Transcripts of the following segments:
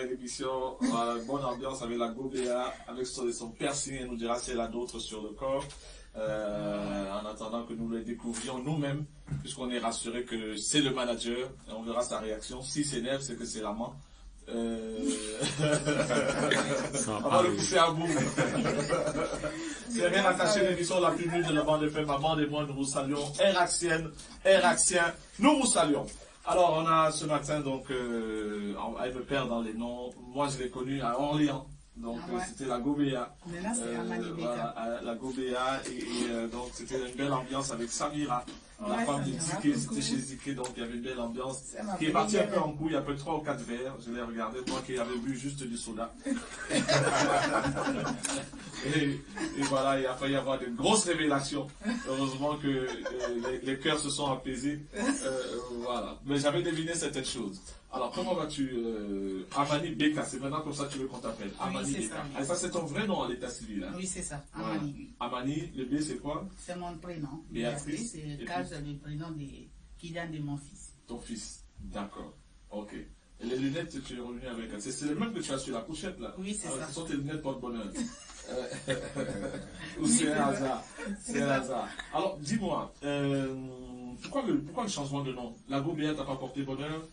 L'émission, bonne ambiance avec la Gobea, avec son piercing, elle nous dira si elle a d'autres sur le corps. En attendant que nous les découvrions nous-mêmes, puisqu'on est rassuré que c'est le manager, et on verra sa réaction. S'il s'énerve, c'est que c'est l'amant. On va le pousser à bout. C'est rien attaché, l'émission la plus nulle de la bande FM. Maman et moi, nous vous saluons. Air-Axienne, nous vous saluons. Alors, on a ce matin, donc, elle me perd dans les noms. Moi, je l'ai connue à Orléans. Donc, c'était la Gobea. Mais là, c'est voilà, la Gobea. Et donc, c'était une belle ambiance avec Samira, la femme de Ziké. C'était chez Ziké, donc il y avait une belle ambiance. Qui est partie un peu en couille, un peu 3 ou 4 verres. Je l'ai regardé, moi qui avais bu juste du soda. et voilà, il a failli y avoir de grosses révélations. Heureusement que les cœurs se sont apaisés. Voilà. Mais j'avais deviné certaines choses. Alors, comment vas-tu, Amani Beka, c'est maintenant comme ça que tu veux qu'on t'appelle. Amani Beka. Ça, ah, ça, c'est ton vrai nom à l'état civil, hein? Oui, c'est ça. Voilà. Amani. Amani, le B, c'est quoi? C'est mon prénom. Béatrice. C'est le prénom qui vient de mon fils. Ton fils. D'accord. Ok. Et les lunettes, tu es revenu avec. C'est le même que tu as sur la pochette, là? Oui, c'est ça. Ce sont tes lunettes porte-bonheur. Ou c'est un hasard? C'est un hasard. Alors, dis-moi, pourquoi le changement de nom? La Gobea t'a pas porté bonheur?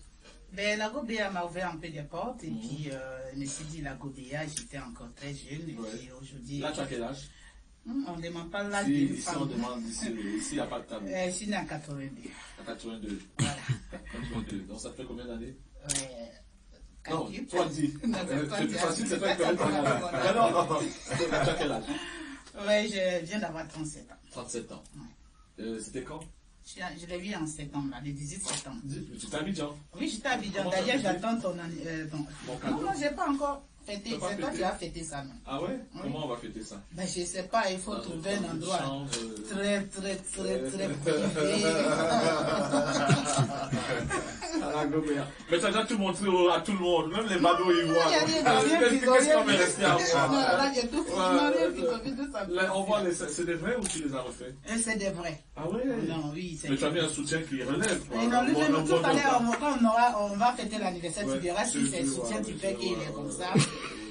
Ben, la Gobea m'a ouvert un peu des portes et puis je me suis dit la Gobea, j'étais encore très jeune et puis aujourd'hui... Là, tu as quel âge? On ne demande pas l'âge d'une femme. Si on demande ici, il n'y a pas de table. Je suis née en 82. En 82. Voilà. 82. Donc ça te fait combien d'années? Non, toi dis. C'est facile, c'est toi qui connais ton âge. Non. Tu as quel âge? Oui, je viens d'avoir 37 ans. 37 ans. C'était quand? Je l'ai vu en septembre, le 18 septembre. Tu étais à Abidjan? Oui, j'étais à Abidjan. D'ailleurs, j'attends ton... Non, je n'ai pas encore fêté. C'est toi qui as fêté ça, non? Ah ouais? Comment on va fêter ça? Ben, je ne sais pas, il faut trouver un endroit très privé. Mais tu as déjà tout montré à tout le monde, même les badauds ils voient. Qu'est-ce qu'on va rester à voir? Là, on voit, c'est des vrais ou tu les as refaits? C'est des vrais. Ah ouais? Non, oui, c'est. Mais tu as mis un soutien qui relève. Tout à l'heure, quand on va fêter l'anniversaire, tu verras si c'est soutien, tu fais qu'il est comme ça.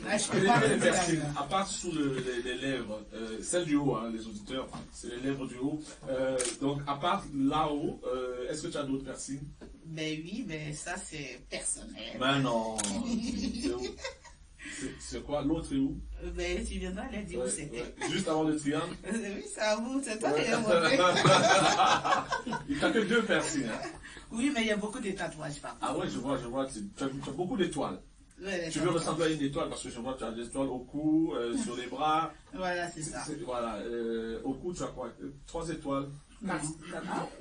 Là, je peux pas les piercings, à part sous les lèvres, celle du haut, hein, les auditeurs, c'est les lèvres du haut. Donc, à part là-haut, est-ce que tu as d'autres piercings? Ben oui, mais ça c'est personnel. Ben non. C'est quoi? L'autre est où? Ben tu viendras aller dire où c'était. Juste avant le triangle? Oui, c'est à vous, c'est toi qui as montré. Il n'y a que 2 piercings. Hein? Oui, mais il y a beaucoup de tatouages par contre. Ah ouais, je vois. Tu as beaucoup d'étoiles. Ouais, tu veux ressembler à une étoile parce que je vois que tu as des étoiles au cou, sur les bras. Voilà, c'est ça. Voilà, au cou, tu as quoi? 3 étoiles. Non.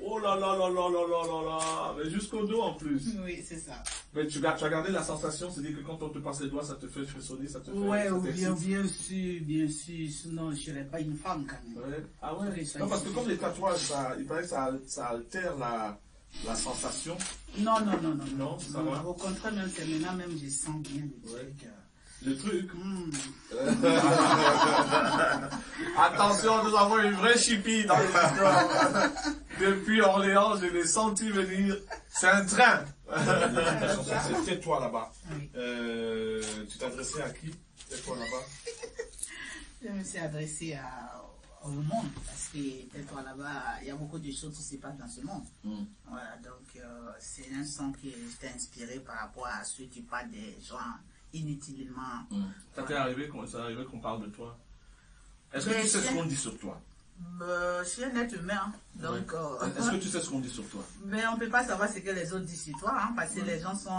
Oh là là là là là là là là, mais jusqu'au dos en plus. Oui, c'est ça. Mais tu as gardé la sensation, c'est-à-dire que quand on te passe les doigts, ça te fait frissonner, ça te fait... Ouais, bien sûr, sinon je ne serais pas une femme quand même. Ouais. Ah ouais? Non, parce que comme les tatouages, il paraît que ça altère la sensation. Non, ça va. au contraire, même c'est maintenant, même je sens bien le truc. Le truc. Attention, nous avons une vraie chipie dans l'histoire. Depuis Orléans, je l'ai senti venir. C'est un train. C'est tais-toi là-bas. Oui. Tu t'adressais à qui? Tais-toi là-bas. Je me suis adressée au monde parce que tais-toi là-bas, il y a beaucoup de choses qui se passent dans ce monde. Voilà, donc c'est un son qui était inspiré par rapport à ceux qui parlent des gens inutilement. Ça t'est arrivé qu'on parle de toi? Est-ce que tu sais ce qu'on dit sur toi? Je suis un être humain, donc... Est-ce que tu sais ce qu'on dit sur toi? Mais on ne peut pas savoir ce que les autres disent sur toi, hein, parce que les gens sont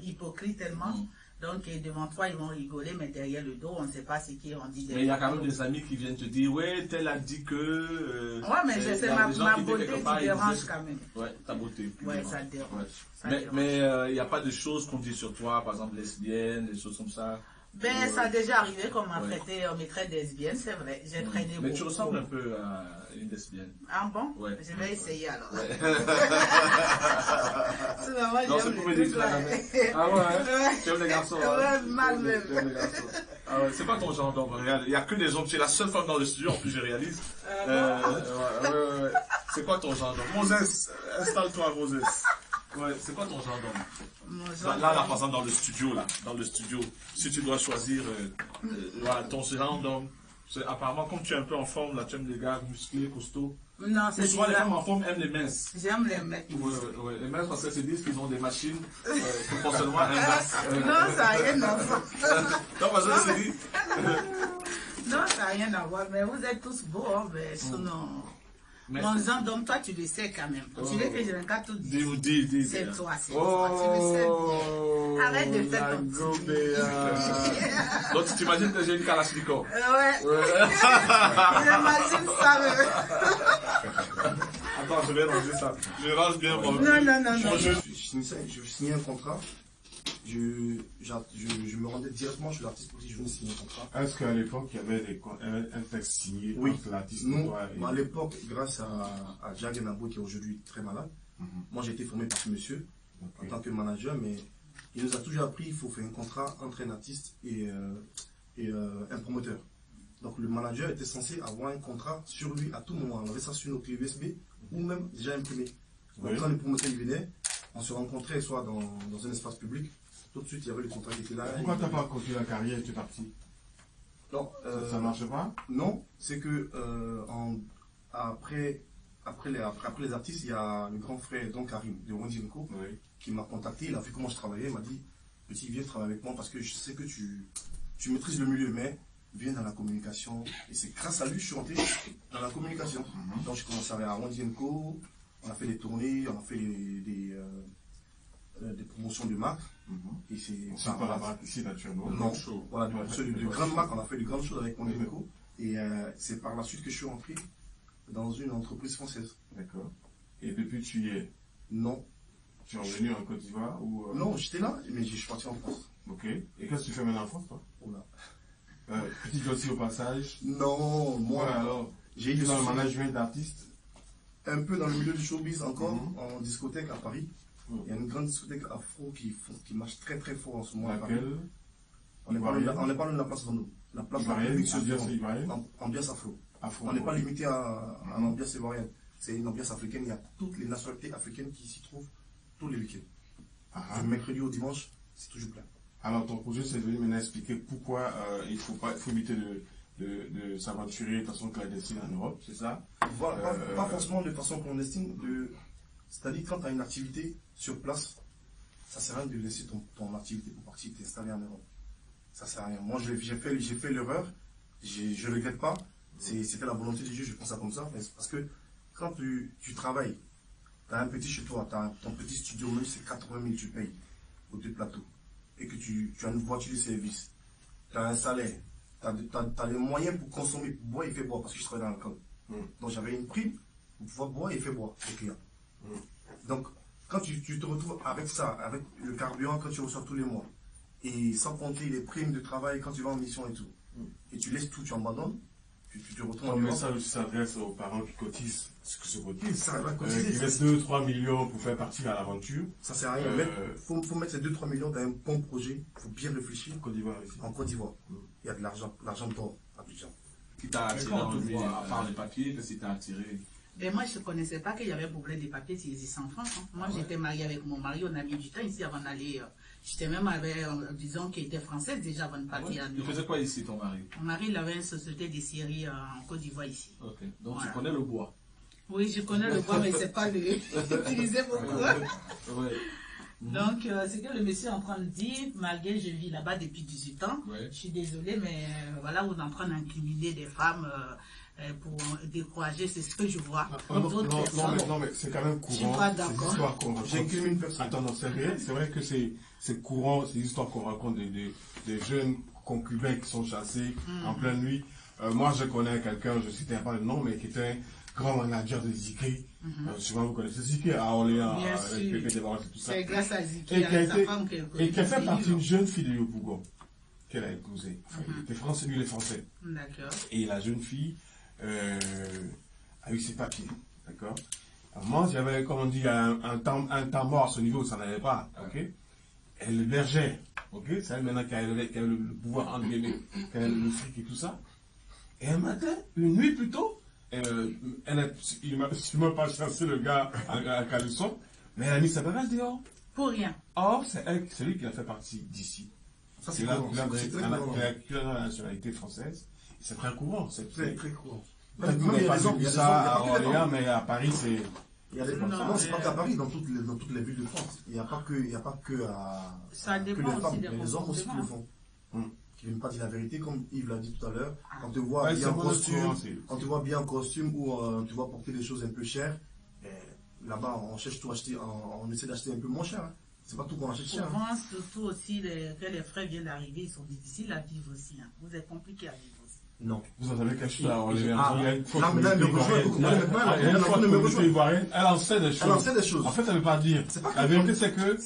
hypocrites tellement. Donc devant toi, ils vont rigoler, mais derrière le dos, on ne sait pas ce qu'ils ont dit. Mais il y a quand même des amis qui viennent te dire, ouais, tel a dit que... ouais, mais c'est ma beauté qui dérange quand même. Ouais, ta beauté. Ouais, ça dérange. Mais il n'y a pas de choses qu'on dit sur toi, par exemple lesbienne, des choses comme ça. Ben, ça a déjà arrivé qu'on m'a traité, on me traite de lesbienne, c'est vrai. J'ai traîné beaucoup. Mais tu ressembles un peu à une lesbienne. Ah bon? Ouais. Je vais essayer alors. Ouais. Non, c'est pour me dire que tu l'as jamais. Ah ouais? Tu aimes les garçons? Ouais, mal même. Ah ouais, c'est pas ton genre d'homme, regarde. Il n'y a que des hommes. Tu es la seule femme dans le studio, en plus je réalise. Ouais. C'est quoi ton genre d'homme? Moses, installe-toi, Moses. Ouais, c'est quoi ton genre d'homme? Mon genre Là, d'homme. par exemple, dans le studio, si tu dois choisir voilà, ton genre d'homme, apparemment, comme tu es un peu en forme, là, tu aimes les gars musclés, costauds. Non, c'est Souvent, les bizarre. femmes en forme aiment les minces. J'aime les mecs. Ouais, les minces, parce qu'elles se disent qu'ils ont des machines proportionnellement inverses. Non, ça n'a rien à voir. Non, parce que c'est dit. Non, ça n'a rien à voir. Mais vous êtes tous beaux, hein, mais sinon... Mais- Mon genre d'homme, toi, tu le sais quand même. Tu veux que je regarde tout dire. Dis. C'est toi, c'est toi. Tu le sais bien. Arrête de faire ton petit. Donc, tu t'imagines que j'ai une Kalachnikov. Ouais. J'imagine ça. Attends, je vais ranger ça. Je range bien mon... Non. Je signais un contrat, je me rendais directement chez l'artiste pour dire je venais signer un contrat. Est-ce qu'à l'époque, il y avait un texte signé Oui. entre l'artiste et Nous, toi et... à l'époque, grâce à Jack Nabo, qui est aujourd'hui très malade, moi j'ai été formé par ce monsieur en tant que manager, mais il nous a toujours appris qu'il faut faire un contrat entre un artiste et un promoteur. Donc le manager était censé avoir un contrat sur lui à tout moment. On avait ça sur nos clés USB ou même déjà imprimé. Donc Oui. quand le promoteur il venait, on se rencontrait soit dans un espace public, tout de suite il y avait le contrat qui était là. Pourquoi t'as pas continué la carrière et tu es parti? Non, Ça marche pas? non, c'est que après les artistes, il y a le grand frère Don Karim de Wandinko Oui. qui m'a contacté, il a vu comment je travaillais, il m'a dit petit, viens travailler avec moi parce que je sais que tu maîtrises le milieu, mais viens dans la communication. Et c'est grâce à lui que je suis rentré dans la communication. Donc je commençais à Wandinko, on a fait des tournées, on a fait des promotions de marques. Et C'est pas la marque ici, naturellement. Non, Chaud. voilà, Ouais, de grandes marques, on a fait de grandes choses avec Wandinko. Et c'est par la suite que je suis rentré dans une entreprise française. D'accord. Et depuis, tu y es. Non, Tu es revenu en Côte d'Ivoire ou... non, j'étais là, mais je suis parti en France. Ok. Et qu'est-ce que tu fais maintenant en France, toi? Oula. Petit dossier au passage. Non, moi, Voilà, alors. j'ai Tu eu es dans le management d'artistes. un peu dans le milieu du showbiz encore, en discothèque à Paris. Mhm. Il y a une grande discothèque afro qui marche très très fort en ce moment à Paris. Laquelle? On n'est pas loin de la place Vendôme. La place Ivoirienne, luxueuse du ambiance monde. ivoirienne. Ambiance afro. Afro. On n'est pas limité à l'ambiance ivoirienne. C'est une ambiance africaine. Il y a toutes les nationalités africaines qui s'y trouvent tous les week-ends. Ah, Du mercredi au dimanche, c'est toujours plein. alors, ton projet, c'est de venir maintenant expliquer pourquoi il faut éviter de s'aventurer de façon clandestine en Europe, c'est ça? Voilà, pas forcément de façon clandestine, c'est-à-dire quand tu as une activité sur place, ça sert à rien de laisser ton activité pour partir t'installer en Europe. Ça sert à rien. Moi, j'ai fait l'erreur, je ne regrette pas, c'était la volonté de Dieu, je pense ça comme ça, parce que quand tu travailles, tu as un petit chez toi, tu as ton petit studio, même si c'est 80 000 tu payes aux 2 plateaux, et que tu as une voiture de service, tu as un salaire, tu as les moyens pour consommer, pour boire et faire boire, parce que je travaille dans le camp. Donc j'avais une prime pour pouvoir boire et faire boire aux clients. Donc quand tu te retrouves avec ça, avec le carburant que tu reçois tous les mois, et sans compter les primes de travail quand tu vas en mission et tout, et tu laisses tout, tu abandonnes, tu te retrouves en Ton Europe. message aussi s'adresse aux parents qui cotisent, ce que se cotisent. Ça va Qui cotiser, mettent 2-3 millions pour faire partie à l'aventure. ça sert à rien. Il faut mettre ces 2-3 millions dans un bon projet, il faut bien réfléchir. En Côte d'Ivoire ici. En Côte d'Ivoire, il y a de l'argent d'or à Abidjan. Qui t'a attiré Quand on en te lui, voit, à part les papiers, qu'est-ce qui t'a attiré? Mais moi, je ne connaissais pas qu'il y avait problème des papiers qui existent en France. Hein. Moi, j'étais mariée avec mon mari, on a mis du temps ici avant d'aller. J'étais même avec, disons, qui était française déjà avant de partir à Il Europe. faisait quoi ici, ton mari? Mon mari, il avait une société de séries en Côte d'Ivoire ici. Ok. Donc Voilà. tu connais le bois. Oui, je connais le bois, mais c'est pas l'utiliser beaucoup. Ouais. Donc, c'est que le monsieur est en train de dire, malgré je vis là-bas depuis 18 ans, Ouais. je suis désolée, mais voilà, vous êtes en train d'incriminer des femmes pour décourager, c'est ce que je vois. D'autres personnes. Non, mais c'est quand même Je suis courant. pas Ces d'accord. histoires qu'on raconte. J'incrimine personne. Attends, non, c'est vrai. C'est vrai que c'est courant, ces histoires qu'on raconte des jeunes concubins qui sont chassés en pleine nuit. Moi, je connais quelqu'un, je ne citerai pas le nom, mais qui était un grand manager de Ziké. Souvent, vous connaissez Ziké à Orléans, Bien avec sûr. Pépé Desbarres et tout ça. C'est grâce à Ziki, Et qui a avec sa été- femme Et qui a fait que partie d'une jeune fille de Yopougon qu'elle a épousée. Enfin, il était français, lui, il est français. D'accord. Et la jeune fille a eu ses papiers, d'accord. Moi, j'avais, comme on dit, un temps mort à ce niveau, ça n'allait pas, ok. Elle hébergeait, ok. C'est elle maintenant qui a le pouvoir entre guillemets, qui a le fric et tout ça. Et un matin, une nuit plus tôt, il m'a pas chassé le gars à caleçon, Mais elle a mis sa bagage dehors. Pour rien. Or, c'est elle, c'est lui qui a fait partie d'ici. Ça, C'est c'est là courant. C'est très courant. qu'il a la nationalité française. C'est très courant. C'est Très, très courant. Peut-être que vous n'avez pas vu ça à Orléans, mais à Paris, c'est... Il y a des Non, non, c'est mais- pas qu'à Paris, dans toutes les villes de France. Il n'y a pas que à. Ça que dépend les aussi femmes, des mais les hommes aussi qui le comportements. font. Qui ne viennent pas dire la vérité, comme Yves l'a dit tout à l'heure. On te voit Ouais, bien c'est en bon, costume, c'est- on te voit bien en costume ou tu vas porter des choses un peu chères. Et là-bas, on cherche tout acheter, on essaie d'acheter un peu moins cher. Hein. C'est pas tout qu'on achète cher. Hein. Souvent, surtout aussi, que les frais viennent d'arriver, ils sont difficiles à vivre aussi. Hein. Vous êtes compliqué à vivre aussi. Non. Vous en avez quelque chose à Orléans. Ah, Il y a une là, mais là, elle me rejoint. communauté ivoirienne. Il y a une forte communauté ivoirienne. Elle en sait des choses. Elle en sait des choses. En fait, elle ne veut pas dire. C'est pas La que- vérité, c'est que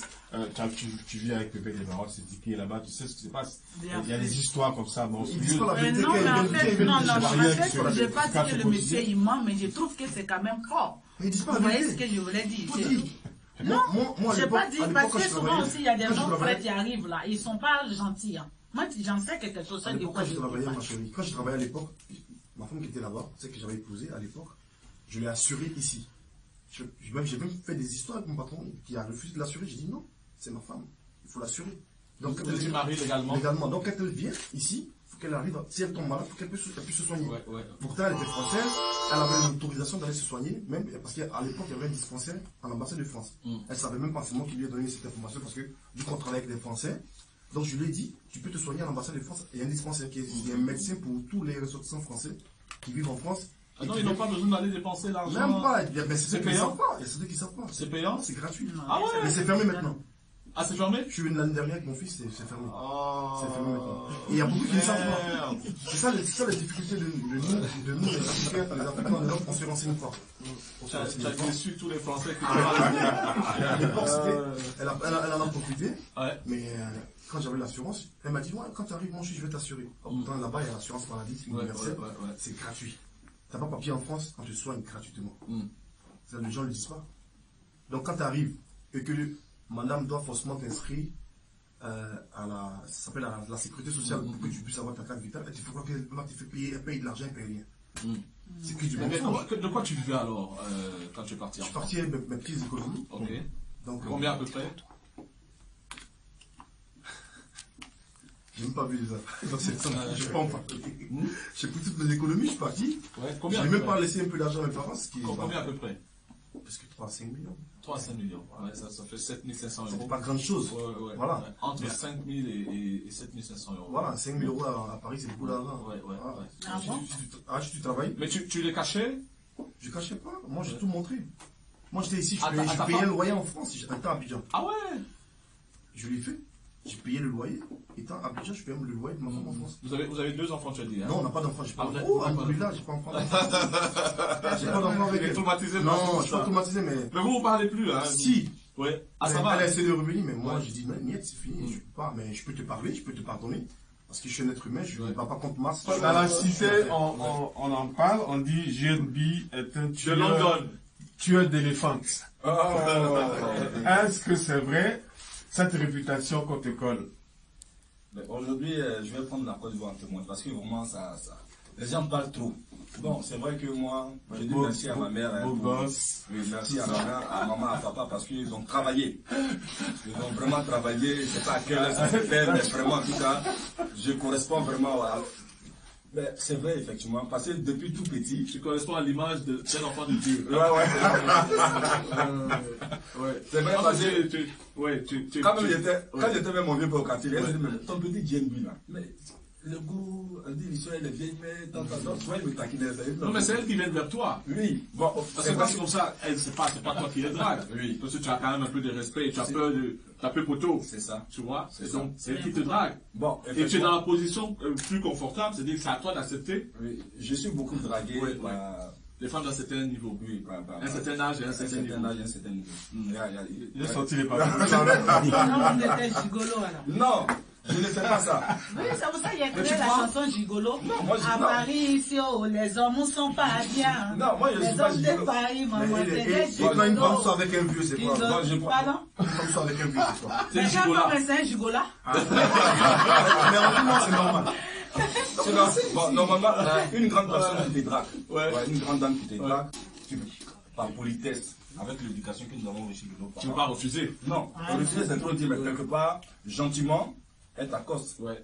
tu vis avec Pépé des Barottes, c'est dit là-bas, tu sais ce qui se passe. Bien Il y a sûr. des histoires comme ça. Bon, Ils disent pas la Mais vérité. non, mais en fait, non, en en fait, sur la je n'ai pas Quand dit que c'est le monsieur quotidien. il ment, mais je trouve que c'est quand même fort. Mais ils disent pas Vous la voyez ce vérité. que je voulais dire. Tout dit. Moi, à Je n'ai l'époque- pas dit, à l'époque, parce quand que je souvent travaillais- aussi, il y a des quand je gens travaillais- prêts qui arrivent là, ils ne sont pas gentils. Hein. Moi, j'en sais quelque chose, ça À des l'époque, fois, quand je je travaillais, dis ma pas. chérie, quand je travaillais à l'époque, ma femme qui était là-bas, celle que j'avais épousée à l'époque, je l'ai assurée ici. J'ai même fait des histoires avec mon patron qui a refusé de l'assurer. J'ai dit non, c'est ma femme, il faut l'assurer. Donc, quand Vous étiez elle marié légalement. légalement. Donc, quand elle vient ici, il faut qu'elle arrive, si elle tombe malade, il faut qu'elle puisse se soigner. Ouais, ouais. Pourtant, elle était française, elle avait l'autorisation d'aller se soigner, même parce qu'à l'époque, il y avait un dispensaire en l'ambassade de France. Elle savait même pas, c'est moi qui lui ai donné cette information parce que, du coup, on travaille avec des Français. Donc, je lui ai dit, tu peux te soigner à l'ambassade de France. Il y a un dispensaire il y a un médecin pour tous les ressortissants français qui vivent en France. Ah non, ils n'ont pas besoin d'aller dépenser l'argent. Même pas, mais c'est ceux qui ne payant. savent pas. Il y a ceux qui ne savent pas. C'est payant. C'est gratuit. Ah ouais. Mais c'est fermé maintenant. Ah, c'est fermé. Je suis venu l'année dernière avec mon fils, c'est fermé. Ah. C'est fermé maintenant. Et il y a beaucoup qui ne savent pas. Merde. C'est ça la difficulté de nous, les Africains, en Europe, on se renseigne pas. On se Tu renseigne as pas. déçu tous les Français qui À l'époque, elle en a profité, Ouais. mais quand j'avais l'assurance, elle m'a dit, ouais, quand tu arrives, mon chien, je vais t'assurer. Pourtant, là-bas, il y a l'assurance maladie universelle, ouais. c'est gratuit. Tu n'as pas papier en France, on te soigne gratuitement. Ça, les gens ne le disent pas. Donc, quand tu arrives et que madame doit forcément t'inscrire ça s'appelle la sécurité sociale pour que tu puisses avoir ta carte vitale, elle te fait quoi qu'elle te fait payer, elle paye de l'argent, elle paye rien. C'est que du Mais mensonge. de quoi tu vivais alors quand tu es parti Je en suis France? parti avec mes petites économies. Ok. Donc, Combien à peu près? j'ai même pas vu les affaires. Donc, je peux en parler. J'ai pris toutes mes économies, je suis parti. Ouais. Je Combien? n'ai même pas laissé un peu d'argent à mes parents, ce qui est Combien à peu près? parce que 3 à 5 millions. 3 à 5 millions. Ouais, ça fait 7 500 C'est euros. pas grande chose. Ouais. Voilà. Entre 5 000 et 7 500 euros. Voilà, 5 000 euros à Paris, c'est beaucoup d'argent. Ouais. Ah bon? Tu travailles? Mais tu les cachais? Je cachais pas. Moi, j'ai tout montré. Moi, j'étais ici, À ta je payais femme? le loyer en France. J'étais à Abidjan. Ah ouais? Je l'ai fait. J'ai payé le loyer. Étant à Abidjan, je payais le loyer de ma femme en France. Vous avez 2 enfants, tu as dit, hein? Non, on n'a pas d'enfant. J'ai pas Ah, d'enfant. vous Oh, n'avez pas Alhamdoulilah, j'ai pas d'enfant. J'ai pas d'enfant avec Elle est elle. traumatisée par Non, tout je suis pas ça. traumatisé, mais. Mais vous parlez plus, hein? Si. Ouais. Ah, ça Elle va? a essayé de revenir, mais moi, Ouais. j'ai dit, non, niet, c'est fini. Je peux pas, mais je peux te parler, je peux te pardonner. Parce que je suis un être humain, je ne Ouais. bats pas contre Mars. Dans la cité, on en parle, on dit GNB est un De London. tueur d'éléphants. Est-ce que c'est vrai, cette réputation qu'on te colle? Aujourd'hui, je vais prendre la Côte d'Ivoire en témoin parce que vraiment, les gens parlent trop. Bon, c'est vrai que moi, je dis merci à ma mère. Beau pour- gosse. Oui, merci à ma mère, à maman, à papa parce qu'ils ont travaillé. Ils ont vraiment travaillé. Je ne sais pas à quelle heure ça se fait, mais vraiment, en tout cas, je corresponds vraiment à. Mais c'est vrai, effectivement, parce que depuis tout petit. Tu corresponds à l'image d'un enfant de Dieu. Ouais. C'est vrai, parce que- Quand j'étais même mon vieux père au quartier, elle me dit, mais ton petit GNB là, mais le goût, elle dit l'histoire, elle est vieille, mais tant, soit il me taquinait. Non, mais c'est elle qui vient vers toi. Oui, bon, Parce que quand c'est comme ça, elle, c'est pas toi qui les drague. Oui. Parce que tu as quand même un peu de respect, et tu as peur poteau. C'est ça. Tu vois? C'est Et ça. donc, c'est elle qui te drague. Bon, Et tu es effectivement, dans la position plus confortable, c'est-à-dire que c'est à toi d'accepter oui, je suis beaucoup dragué Oui, par, les femmes d'un certain niveau. oui, par Un certain âge et un certain niveau. âge et un certain niveau. J'ai sorti les papiers. Non, vous êtes gigolo alors. Non, je ne fais pas ça. Oui, c'est pour ça qu'il y a Mais créé tu la crois? chanson Gigolo. moi, je- À non. Paris, ici, oh, les hommes ne sont pas bien. Non, moi, je les suis pas hommes de gigolo. Paris, maman, c'est des Et quand une femme sort gigolos. avec un vieux, c'est quoi? Moi, je prends- Pardon? Une femme sort avec un vieux, c'est quoi? C'est Mais une quand gigola. on c'est un gigola. Mais en moi, c'est normal. Bon, normalement, une grande personne qui te drague, Ouais. une grande dame qui te drague, par politesse, avec l'éducation que nous avons reçue de nos parents. Tu ne peux pas refuser. Non, refuser c'est trop dire, mais quelque part, gentiment, être à cause. Ouais.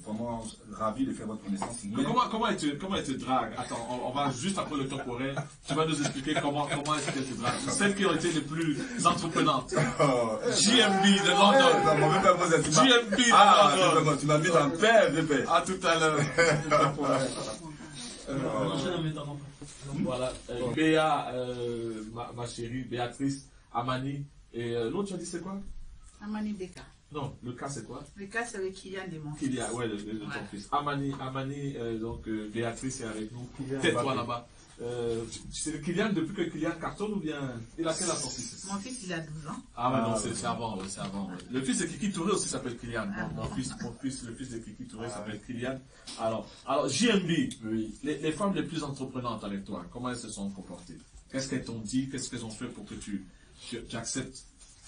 Vraiment ravi de faire votre connaissance. Mais comment elle te drague? Attends, on va juste après le temporaire. Tu vas nous expliquer comment est-ce qu'elle te drague. Celles qui ont été les plus entreprenantes. JMB de London. JMB de London. Tu m'as mis dans le père, bébé. À tout à l'heure. Voilà. Béa, ma chérie, Béatrice, Amani. Et l'autre, tu as dit c'est quoi? Amani Beka. Non, le cas c'est quoi? Le cas c'est avec Kylian de mon fils. Kylian, ouais, de ton fils. Amani, donc Béatrice est avec nous. Tais-toi là-bas. C'est Kylian depuis que Kylian cartonne ou bien il a quel âge ton fils? Mon fils il a 12 ans. Ah ouais, non, c'est avant, ouais, c'est avant. Ouais. Le fils de Kiki Touré aussi s'appelle Kylian. Mon fils, le fils de Kiki Touré s'appelle Kylian. Alors JMB, oui. Les femmes les plus entreprenantes avec toi, comment elles se sont comportées? Qu'est-ce qu'elles t'ont dit? Qu'est-ce qu'elles ont fait pour que tu acceptes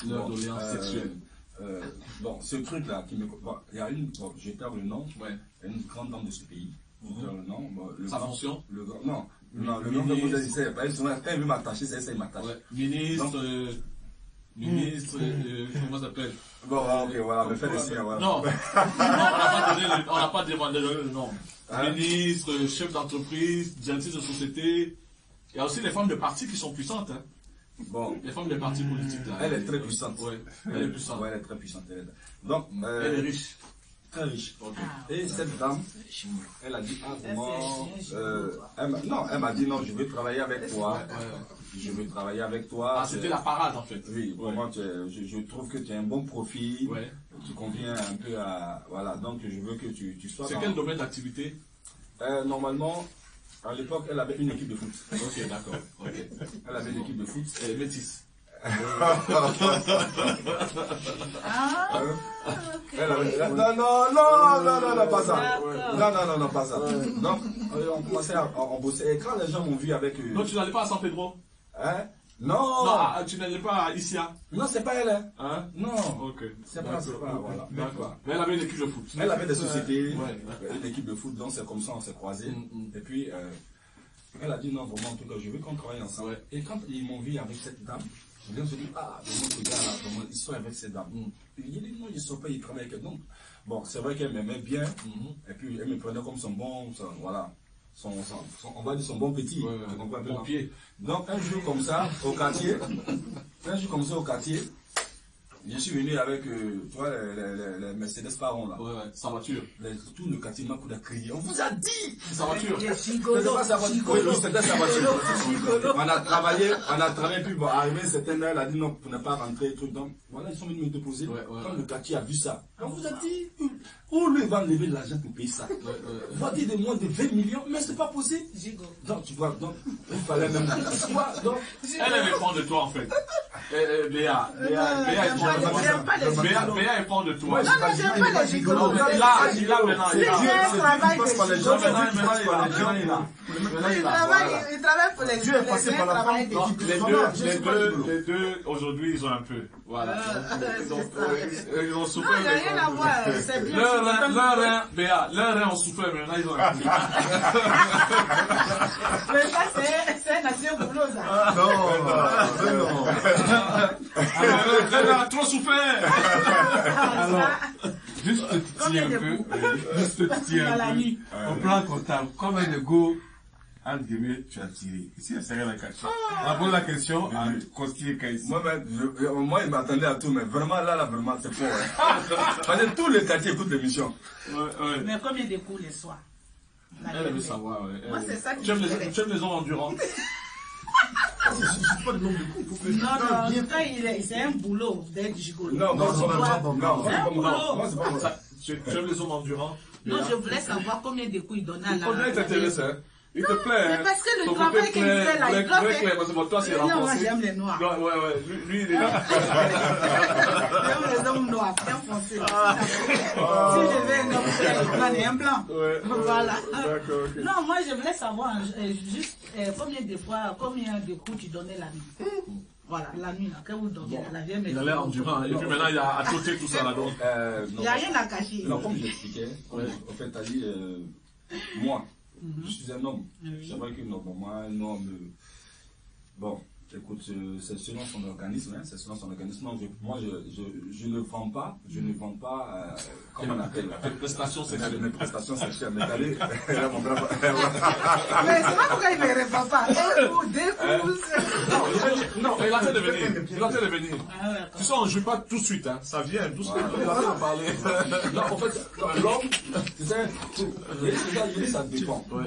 leur doléance sexuelle? Bon, ce truc-là, il y a une, je perds le nom, ouais. Une grande dame de ce pays. Le nom, sa fonction? Le nom de vous c'est pas quand il veut m'attacher, c'est ça, il m'attache. Ouais. Ministre, comment ça s'appelle? Bon, ok, voilà, me faites ici, voilà. Non, on n'a pas demandé le nom. Ministre, chef d'entreprise, directrice de société. Il y a aussi les femmes de parti qui sont puissantes, hein. Bon. Les femmes des partis politiques, là. Elle est très puissante. Ouais. Elle est puissante. Ouais, elle est très puissante. Donc, elle est riche. Très riche. Okay. Et cette dame, elle a dit, elle m'a dit, non, je veux travailler avec toi. Je veux travailler avec toi. Ah, c'était la parade, en fait. Oui, vraiment, je trouve que tu as un bon profil. Ouais. Tu conviens un peu à, voilà, donc je veux que tu sois. C'est quel domaine d'activité? Normalement, à l'époque, elle avait une équipe de foot. Ok, d'accord. Okay. Elle avait une équipe de foot. Elle est métisse. Non, pas ça. Non, pas ça. Donc, on commençait à bosser. Et quand les gens m'ont vu avec... Non, tu n'allais pas à San Pedro? Hein? Non. Non, tu n'allais pas à Isia? Non, c'est pas elle. Hein? Non. Ok. C'est pas, voilà. D'accord. Mais elle avait une équipe de foot. Elle avait des sociétés, une équipe de foot, donc c'est comme ça, on s'est croisés. Et puis, elle a dit non, vraiment, en tout cas, je veux qu'on travaille ensemble. Ouais. Et quand ils m'ont vu avec cette dame, je me suis dit, ah, vraiment, ce gars-là, vraiment, ils sont avec cette dame. Il dit, non, ils ne sont pas, ils travaillent avec elle. Donc, bon, c'est vrai qu'elle m'aimait bien, et puis elle me prenait comme son bon, voilà, on va dire son bon petit. Bon pied. Donc, un jour comme ça, au quartier, je suis venu avec, tu vois, les Mercedes Paron là. Ouais, sa voiture. Tout le quartier m'a crié. On vous a dit! Sa voiture. C'était pas sa voiture. Oui, c'était sa voiture. On a travaillé, puis bon, arrivé certaine heure, elle a dit non, pour ne pas rentrer, truc. Donc, voilà, ils sont venus me déposer. Quand le quartier a vu ça, on vous a dit, où lui va lever l'argent pour payer ça? Va dire de moins de 20 millions, mais c'est pas possible. Donc, tu vois, donc, il fallait même. Elle répond de toi en fait. Béa est fond de toi. Non, j'aime pas les gigolos. Là, maintenant, il travaille pour les Dieu est passé par la femme. Les deux, aujourd'hui, ils ont un peu. Voilà. Ils ont souffert. Non, il n'y a rien à voir. C'est bien. Leur rein ont souffert, mais maintenant, ils ont un peu. Mais ça, c'est un ancien boulot, ça. Non. Elle a trop souffert. Alors, juste te titiller un peu, au plan comptable, combien de go, entre guillemets, tu as tiré? Ici, elle serait la question. On pose la question à Costier Kaïs. Moi, il m'attendait à tout, mais vraiment, là, vraiment, c'est fort. Parce que tous les quartiers écoutent l'émission. Mais combien de coups les soirs? Elle veut savoir, Moi, c'est ça que tu aimes les hommes endurants? Je pas le nombre de coups. Non, c'est un boulot d'être gigolo. Non, c'est un boulot. Tu aimes les hommes endurants? Non, je voulais savoir combien de coups il donnait à la... Combien il t'intéresse, hein? Il te plaît, mais parce que le travail qu'il fait là, il doit faire... Parce que toi, c'est renforcé. Non, moi, j'aime les noirs. Ouais, lui, il est là. J'aime les hommes noirs, bien foncés. Si je vais un homme clair, il plane un blanc. Voilà. D'accord, ok. Non, moi, je voulais savoir juste combien de coups tu donnais la nuit. Voilà, la nuit, là, que vous donnez, la vieille maison. Il a l'air endurant, et puis maintenant, il a à côté tout ça, là, donc. Il n'y a rien à cacher. Non, comme je l'expliquais, en fait, t'as dit, moi, je suis un homme. C'est vrai que normalement, un homme, bon, Écoute, c'est selon son organisme, hein, c'est selon son organisme. Non, moi, je ne vends pas, comment on appelle, Tes prestations sexuelles. mes prestations sexuelles. Mais allez, là, mon brave. Mais c'est pas pourquoi il ne répond pas. Un coup, deux coups. Non, il a fait de venir. Il a fait de venir. Ah ouais, Tu sais, on ne joue pas tout de suite, hein. Ça vient doucement. Il a fait de parler. Non, en fait, l'homme, tu sais, ça dépend. Ouais.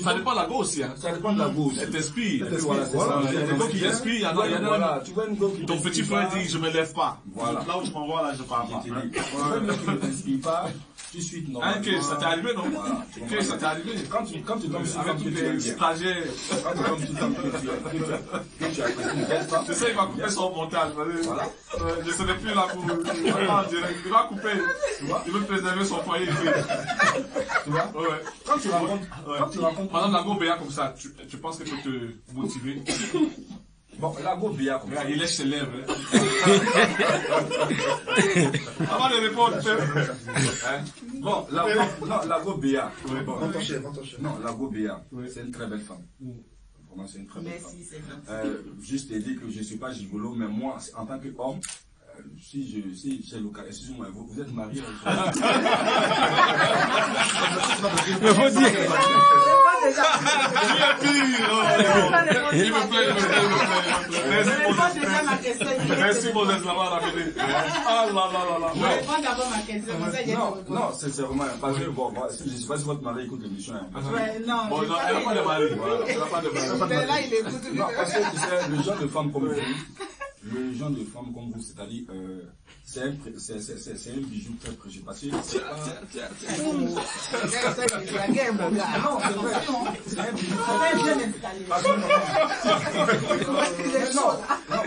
Ça dépend de la go aussi, hein. Ça dépend de la gauche. Elle t'inspire. Voilà, c'est ça. Il y a des go qui t'inspirent, il y en a. Voilà, tu vois une go qui Ton petit frère dit, je me lève pas. Voilà. Là où tu m'envoies, là, je pars pas. Tu vois une go qui ne t'inspire pas, tu suis Hein, normalement. que ça t'est arrivé, non? Voilà. Que ça t'est arrivé? Quand tu tombes sur Avec femme que tous tu aimes les bien. stagiaires. Quand tu tombes sur femme que tu as une belle femme. Tu sais, il va couper son montage. Voilà. Je ne serai plus là pour. Il va couper. Il veut préserver son foyer. Tu vois? Ouais. Quand tu rencontres, Par exemple, la go béa comme ça, tu penses qu'elle peut te motiver? bon, la go béa comme ça. Regarde, il lèche ses lèvres. Avant de répondre, hein? Bon, la go béa. Bon, Vends ton chef, vends ton chef. non, la go béa, c'est une très belle femme. Vraiment, c'est une très belle femme. Merci, c'est gentil. Juste te dire que je ne suis pas gigolo, mais moi, en tant qu'homme, si j'ai l'occasion, excusez-moi, vous êtes marié. Il faut dire. Il me plaît, il me plaît. Déjà ma question. Merci, Moses, là-bas, la BD. Ah là là là là. Je réponds d'abord ma question. Comme ça, j'ai Non, non, c'est vraiment, parce que bon, moi, je ne sais pas si votre mari écoute l'émission. Hein. Ouais, non. Bon, non, elle n'a pas de mari. Elle n'a pas de mari. Mais là, il écoute. Non, parce que tu sais, le genre de femme comme vous, c'est-à-dire, c'est un bijou très précieux. Parce que c'est pas... La guerre, mon gars. Non, c'est vrai. C'est un bijou très Bien précieux. installé. Parce que non,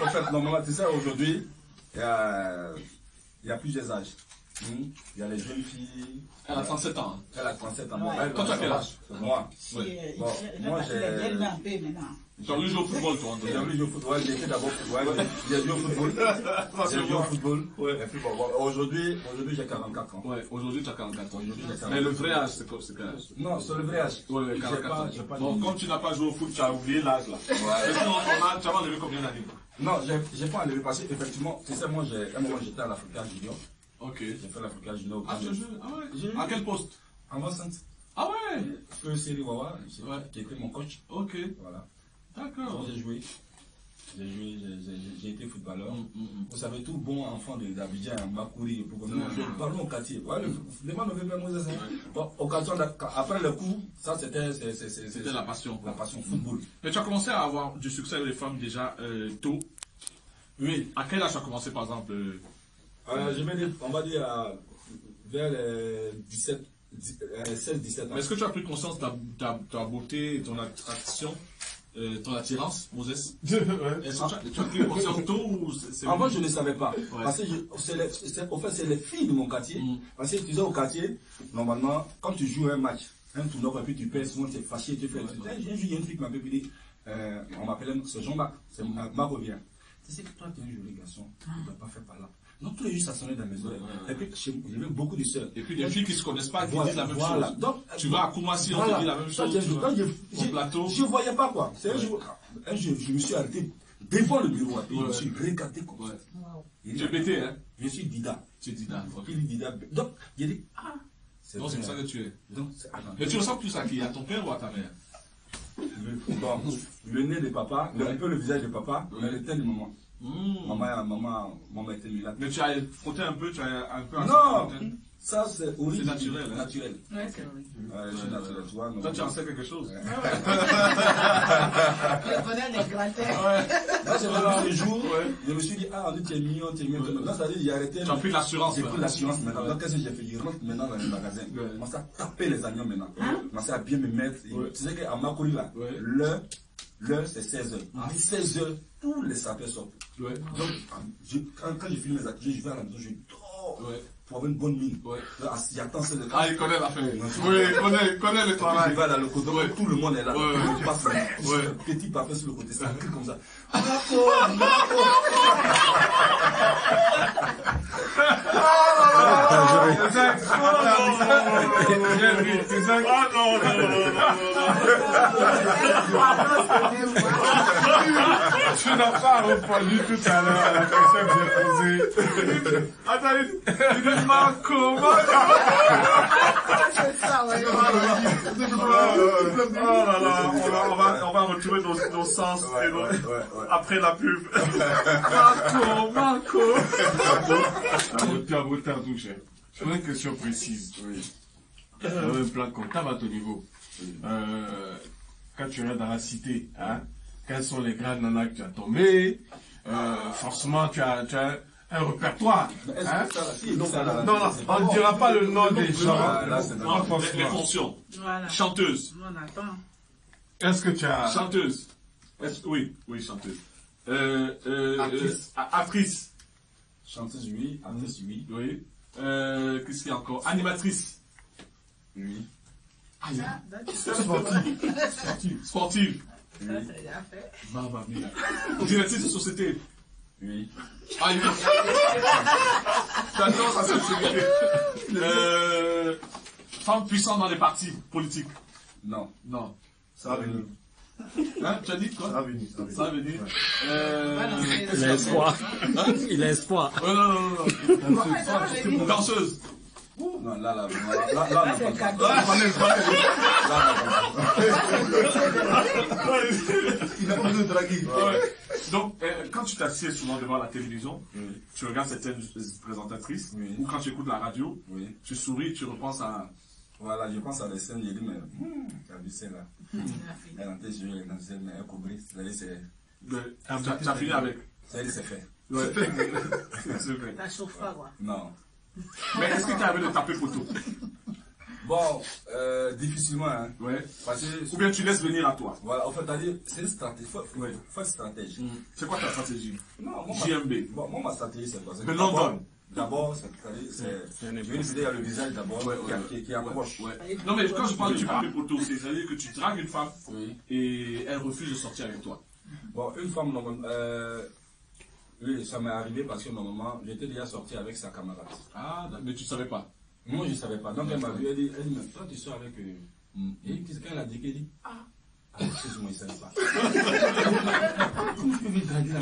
en fait, normalement, tu sais, aujourd'hui, il y a plusieurs âges. Il y a les jeunes filles. Elle a 37 ans. Elle a 37 ans. Ouais. Elle, Toi, tu as quel âge? Moi. Il Bon, va moi, passer la guerre, mais un peu maintenant. Tu as joué au football, toi, j'ai voulu jouer au football, j'ai fait d'abord football, j'ai joué au football. J'ai joué au football. Ouais. Et puis bon, aujourd'hui j'ai 44 ans. Ouais, aujourd'hui, tu as 44 ans. Aujourd'hui, j'ai 44 Mais ans. le vrai âge, c'est quel âge? Non, c'est le vrai âge. Ouais, J'ai 44 ans. pas Bon, dit- comme tu n'as pas joué au foot, tu as oublié l'âge, là. Et sinon, ton âge, tu as enlevé combien d'années? Non, j'ai pas enlevé parce qu'effectivement, tu sais, moi, à un moment, j'étais à l'Africa Junior. Ok. J'ai fait l'Africa Junior. Ah, je joue. Ah J'ai ouais. eu- À quel poste? Avant-centre. Ah ouais. Feu Seri Wawa, Ouais. qui était mon coach. Ok. Voilà. D'accord. Donc, j'ai joué. J'ai été footballeur. Vous savez, tout bon enfant d'Abidjan, Makouri, le ballon au quartier. Ouais, demande au Moses. Bon, au quartier, après le coup, ça c'était la passion. La passion football. Mais tu as commencé à avoir du succès avec les femmes déjà tôt. Oui. À quel âge tu as commencé, par exemple? Je vais dire, on va dire vers 16-17 ans. Mais est-ce que tu as pris conscience de ta beauté, ton attraction, ton attirance, Moses? Est-ce que tu as pris conscience tôt ou c'est... Avant, je ne savais pas. Ouais. Parce que c'est les filles de mon quartier. Parce que tu sais, au quartier, normalement, quand tu joues un match, un tournoi, et puis tu perds, souvent tu es fâché, tu fais. Il y a une fille qui m'appelle et dit, on m'appelait, c'est Jean-Marc, c'est Marc revient. Tu sais que toi, tu es un joli garçon, tu ne dois pas faire par là. Donc, tous les jours, ça sonnait dans mes oreilles. Et puis, j'avais beaucoup de sœurs. Et puis des filles qui ne se connaissent pas, qui disent la même Voilà. chose. Donc, Tu vas à Koumassi, on te dit la même chose. Tu vas au plateau. Je ne voyais pas quoi. C'est un jour, je me suis arrêté devant le bureau. Et je me suis regardé comme ça. Il Tu dit, es pété, hein? je suis Dida. Tu es Dida. Ok. Il dit Dida. Donc, j'ai dit, Donc c'est pour ça que tu es. Donc, Mais tu ressembles plus à qui? À ton père ou à ta mère? bon, le nez de papa, un peu le visage de papa, mais le teint de maman. Maman était mulâtre. Mais tu as frotté un peu, tu as un peu... Non, ça c'est C'est naturel, hein? Naturel. Ouais, c'est vrai. Je suis naturel, tu vois. Toi, tu en sais quelque chose. Le bonheur des gratteurs. Là, j'ai vu le jour, je me suis dit, on dit, tu es mignon, tu es mignon. Là, ça veut dire, j'ai arrêté. Tu as pris l'assurance. J'ai pris l'assurance maintenant. Donc, qu'est-ce que j'ai fait? Je rentre maintenant dans le magasin. Je commence à taper les agneaux maintenant. Je commence à bien me mettre. Tu sais qu'à Makori, là, l'heure, c'est 16h. À 16h, tous les sapeurs sortent. Ouais. Donc, quand j'ai fini mes activités, je vais à la maison, je dors. Ouais. Pour avoir une bonne mine. Ouais. J'attends ce Ah, il connaît l'affaire. Oui, il connaît le Je travail. vais dans le côté, tout le monde est là. Ouais. Je passe là. Ouais. Petit papa sur le côté, ça crie comme ça. C'est ça. Ah non, non, non, non, Tu n'as pas répondu tout à l'heure à la question que j'ai posée. attends, il dit Marco. C'est ça, ouais. Oh là là, on va retrouver nos sens et après la pub. Marco. Tu as voté en touche. J'ai une question précise. Un plan comptable à ton niveau. Quand tu es dans la cité, hein, quelles sont les grandes nanas que tu as tombées? Forcément, tu as un répertoire. Hein? Non, on ne dira pas le nom des gens. Les fonctions. Voilà. Chanteuse. On attend. Est-ce que tu as... Chanteuse. Oui, chanteuse. Actrice. Actrice. Chanteuse, oui. Artiste, oui. Oui. Qu'est-ce qu'il y a encore? Animatrice. Oui. Sportive. Ça, c'est déjà fait. Mamma mia. Directrice de société. Oui. Ah, il j'adore sa société. Femme puissante dans les partis politiques. Non. Non. Ça va venir. Hein, tu as dit quoi? Ça va venir. Ça va venir. Il a espoir. Il a espoir. Non. Danseuse. Non, là, non, c'est pas. cadeau. Il a pas besoin de draguer. Ouais. Donc, quand tu t'assieds souvent devant la télévision, tu regardes certaines présentatrices, ou quand tu écoutes la radio, tu souris, tu repenses à... Voilà, je pense à des scènes, j'ai dit, mais, tu as vu celle-là. Elle entend jouer les danseurs, mais elle couvrit. C'est-à-dire, Tu as fini avec. c'est-à-dire, c'est fait. Ouais. C'est vrai. Ça chauffe pas, quoi. Non. Mais est-ce que tu avais le tapé photo? Bon, difficilement, hein. Ouais. Parce que, Ou bien tu laisses venir à toi? voilà, en fait, c'est une stratégie. Faut être stratège. C'est quoi ta stratégie? Non, JMB. Bon, moi, ma stratégie, c'est quoi? De London. D'abord, c'est une vidéo à le visage d'abord qui approche. Ouais. Non, mais quand je parle du tapé photo, c'est-à-dire que tu dragues une femme Oui. et elle refuse de sortir avec toi. Bon, une femme, normalement, oui, ça m'est arrivé parce que normalement, j'étais déjà sorti avec sa camarade. Ah, mais tu ne savais pas. Moi, je ne savais pas. Donc, elle m'a vu, elle dit, mais toi, tu sors avec. Et qu'est-ce qu'elle a dit? Elle dit, excuse-moi, je ne savais pas. Comment je peux me draguer là?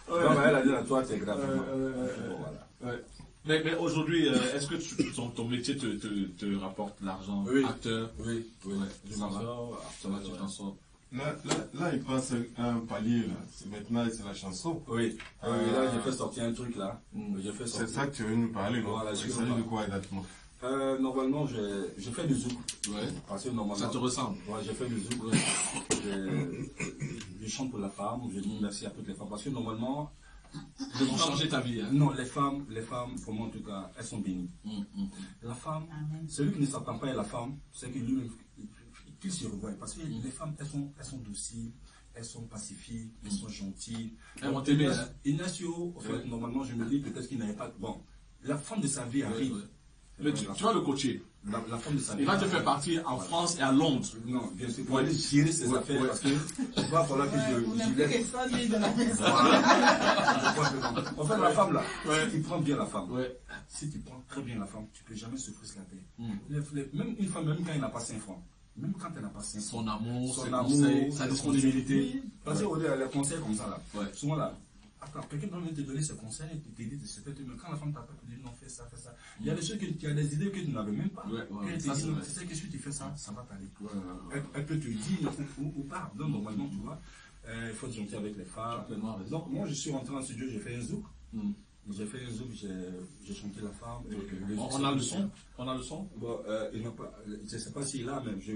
Non, mais elle a dit, toi, tu es grave. Voilà. Ouais. Mais aujourd'hui, est-ce que ton métier te rapporte l'argent? Oui. Acteur? Oui. Je m'en sors, tu t'en sors. Là, il passe un palier, là. Maintenant, c'est la chanson. Oui. Là, j'ai fait sortir un truc, là. C'est ça que tu veux nous parler, non? Voilà, Il s'agit de quoi exactement? Normalement, j'ai fait du zouk. Ouais. Parce que normalement. Ça te ressemble? Ouais, j'ai fait du zouk. Je chante pour la femme, je dis merci à toutes les femmes. Parce que normalement. Ils vont changer ta vie. Hein? Non, les femmes, pour moi en tout cas, elles sont bénies. La femme, celui qui ne s'attend pas à la femme, c'est que lui, qu'il se revoit. Parce que les femmes, elles sont dociles, elles sont pacifiques, elles sont gentilles. Elles vont t'aimer. Ignacio, en fait, normalement, je me dis peut-être qu'il n'avait pas. Bon, la femme de sa vie arrive. Mais tu vas le coacher. La femme de sa vie. Il va te faire partir en France et à Londres. Non, bien sûr, pour aller gérer ses affaires, parce que il va falloir que je laisse. En fait, la femme là, si tu prends bien la femme, si tu prends très bien la femme, tu ne peux jamais se frustrer la tête. Même une femme, même quand elle n'a pas 5 francs, même quand elle n'a pas 5 francs, Son amour, son ses amour, conseils, sa disponibilité. Oui, parce que les conseils comme ça là, souvent là, attends, quelqu'un va venir te donner ses conseils et te dit de se faire, mais quand la femme t'appelle, tu dis non, fais ça, fais ça. Il y a des choses il y a des idées que tu n'avais même pas. Elle te dit non, tu sais que si tu fais ça, ça va t'aller. Elle peut te dire ou pas. Donc normalement, tu vois, il faut être gentil avec les femmes. Donc moi je suis rentré en studio, j'ai fait un zouk. J'ai fait un zouk, j'ai chanté la femme. On a le son? On a le son? Bon, je ne sais pas s'il est là, mais je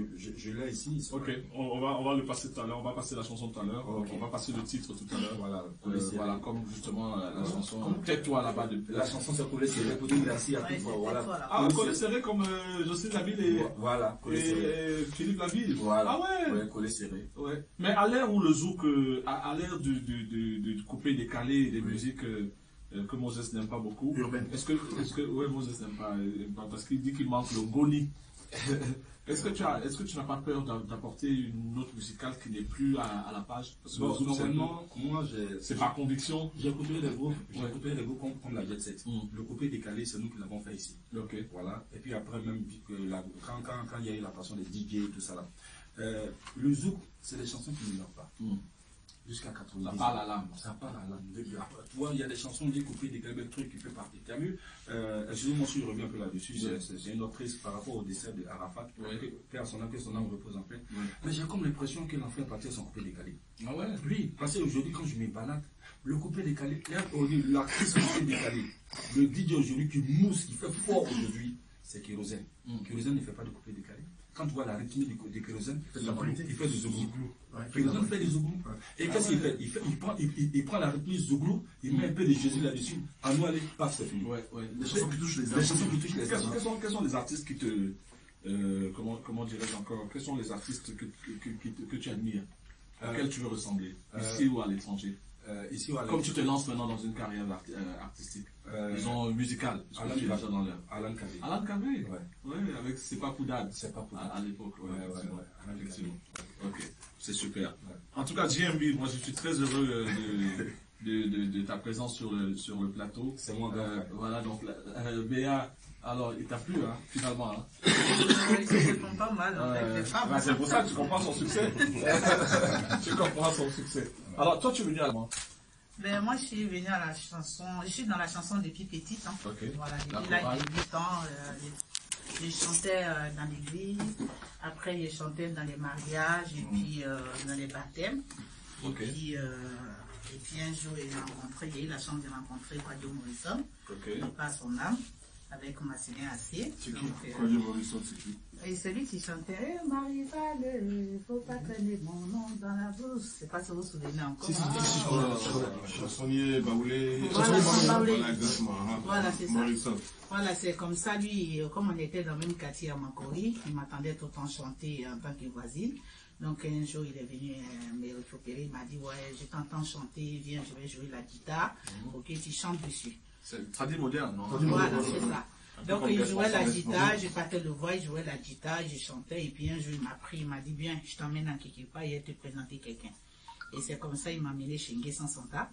l'ai ici. Ok, on va le passer tout à l'heure. On va passer la chanson tout à l'heure. On va passer le titre tout à l'heure. Voilà, voilà, comme justement la chanson. Tais-toi là-bas. La chanson c'est Collet Serré pour dire merci à toute fois. Voilà. Ah, Collet Serré comme Jocelyne Labille et. Voilà, Collet Serré. Et Philippe Labille. Voilà. Ah ouais? Ouais, Collet Serré. Ouais. Mais à l'ère où le zouk, à l'ère de couper, décaler des musiques. Que Moses n'aime pas beaucoup. Urbaine. Est-ce que ouais, Moses n'aime pas parce qu'il dit qu'il manque le goni. Est-ce que tu n'as pas peur d'apporter une note musicale qui n'est plus à la page? Parce que Bon, normalement, moi, c'est par conviction. j'ai coupé les groupes, comme la Jet Set. Le coupé décalé, c'est nous qui l'avons fait ici. Ok. Voilà. Et puis après, même quand il y a eu la passion des DJ et tout ça là, le zouk, c'est des chansons qui ne meurent pas. Jusqu'à 90. Ça parle à l'âme. Ça parle à l'âme. Tu vois, il y a des chansons découpées, des trucs qui fait partie. Tu as vu, excusez-moi si je reviens un peu là-dessus, c'est une autre prise par rapport au décès de Arafat, que son âme repose en paix. Mais j'ai comme l'impression que l'enfant est parti à son coupé décalé. Ah ouais? Oui, parce qu'aujourd'hui, quand je me balade, le coupé décalé, l'artiste coupé décalé, le DJ aujourd'hui qui mousse, qui fait fort aujourd'hui, c'est Kérosène. Kérosène ne fait pas de coupé décalé. Quand tu vois la rythmique de Kérosène, il fait des zouglous. Kérosène fait des zouglous. Et qu'est-ce qu'il fait? Il prend la rythmique zouglou, il met un peu de Jésus là-dessus. À nous aller, paf, c'est fini. Les chansons qui touchent les âmes. Quels sont les artistes qui te... comment dirais-je encore? Quels sont les artistes que tu admires? Auxquels tu veux ressembler? Ici ou à l'étranger? Ici ou à Comme tu te lances maintenant dans une carrière artistique, disons musicale, Alan Kaveh. Alan Kaveh, ouais, avec C'est pas Poudade. C'est pas Poudade. À l'époque, effectivement. Ok, c'est super. Ouais. En tout cas, JMB, moi je suis très heureux de ta présence sur le plateau. C'est moi, voilà, donc Béa, alors il t'a plu, hein, finalement. Hein. Je réponds pas mal, en fait, les femmes. C'est pour ça que tu comprends son succès. Tu comprends son succès. Alors, toi, tu es venu à moi. Ben, moi, je suis venue à la chanson, je suis dans la chanson depuis petite. Hein. Okay. Voilà, depuis l'âge de 8 ans, je chantais dans l'église, après je chantais dans les mariages et puis dans les baptêmes. Okay. Et puis un jour, j'ai eu la chance de rencontrer Kwadio Morrison, Okay. par son âme, avec Massine Assier. C'est qui? Kwadio Morrison, c'est qui? Et celui qui chantait Marie-Valé, faut pas traîner mon nom dans la bouche. Je sais pas si vous vous souvenez encore. Chansonnier, baoulé. Voilà, c'est ça. Voilà, c'est comme ça, lui, comme on était dans le même quartier à Makori, il m'attendait tout le temps chanter en tant que voisine. Donc un jour, il est venu me récupérer, il m'a dit, ouais, je t'entends chanter, viens, je vais jouer la guitare, ok, tu chantes dessus. C'est traduit moderne, non? Voilà, c'est ça. Donc il jouait la guitare, je partais le voix, il jouait la guitare, je chantais, et puis un jour il m'a pris, il m'a dit, bien, je t'emmène à quelque part et te présenter quelqu'un. Et c'est comme ça, il m'a amené chez Nguessan Santa.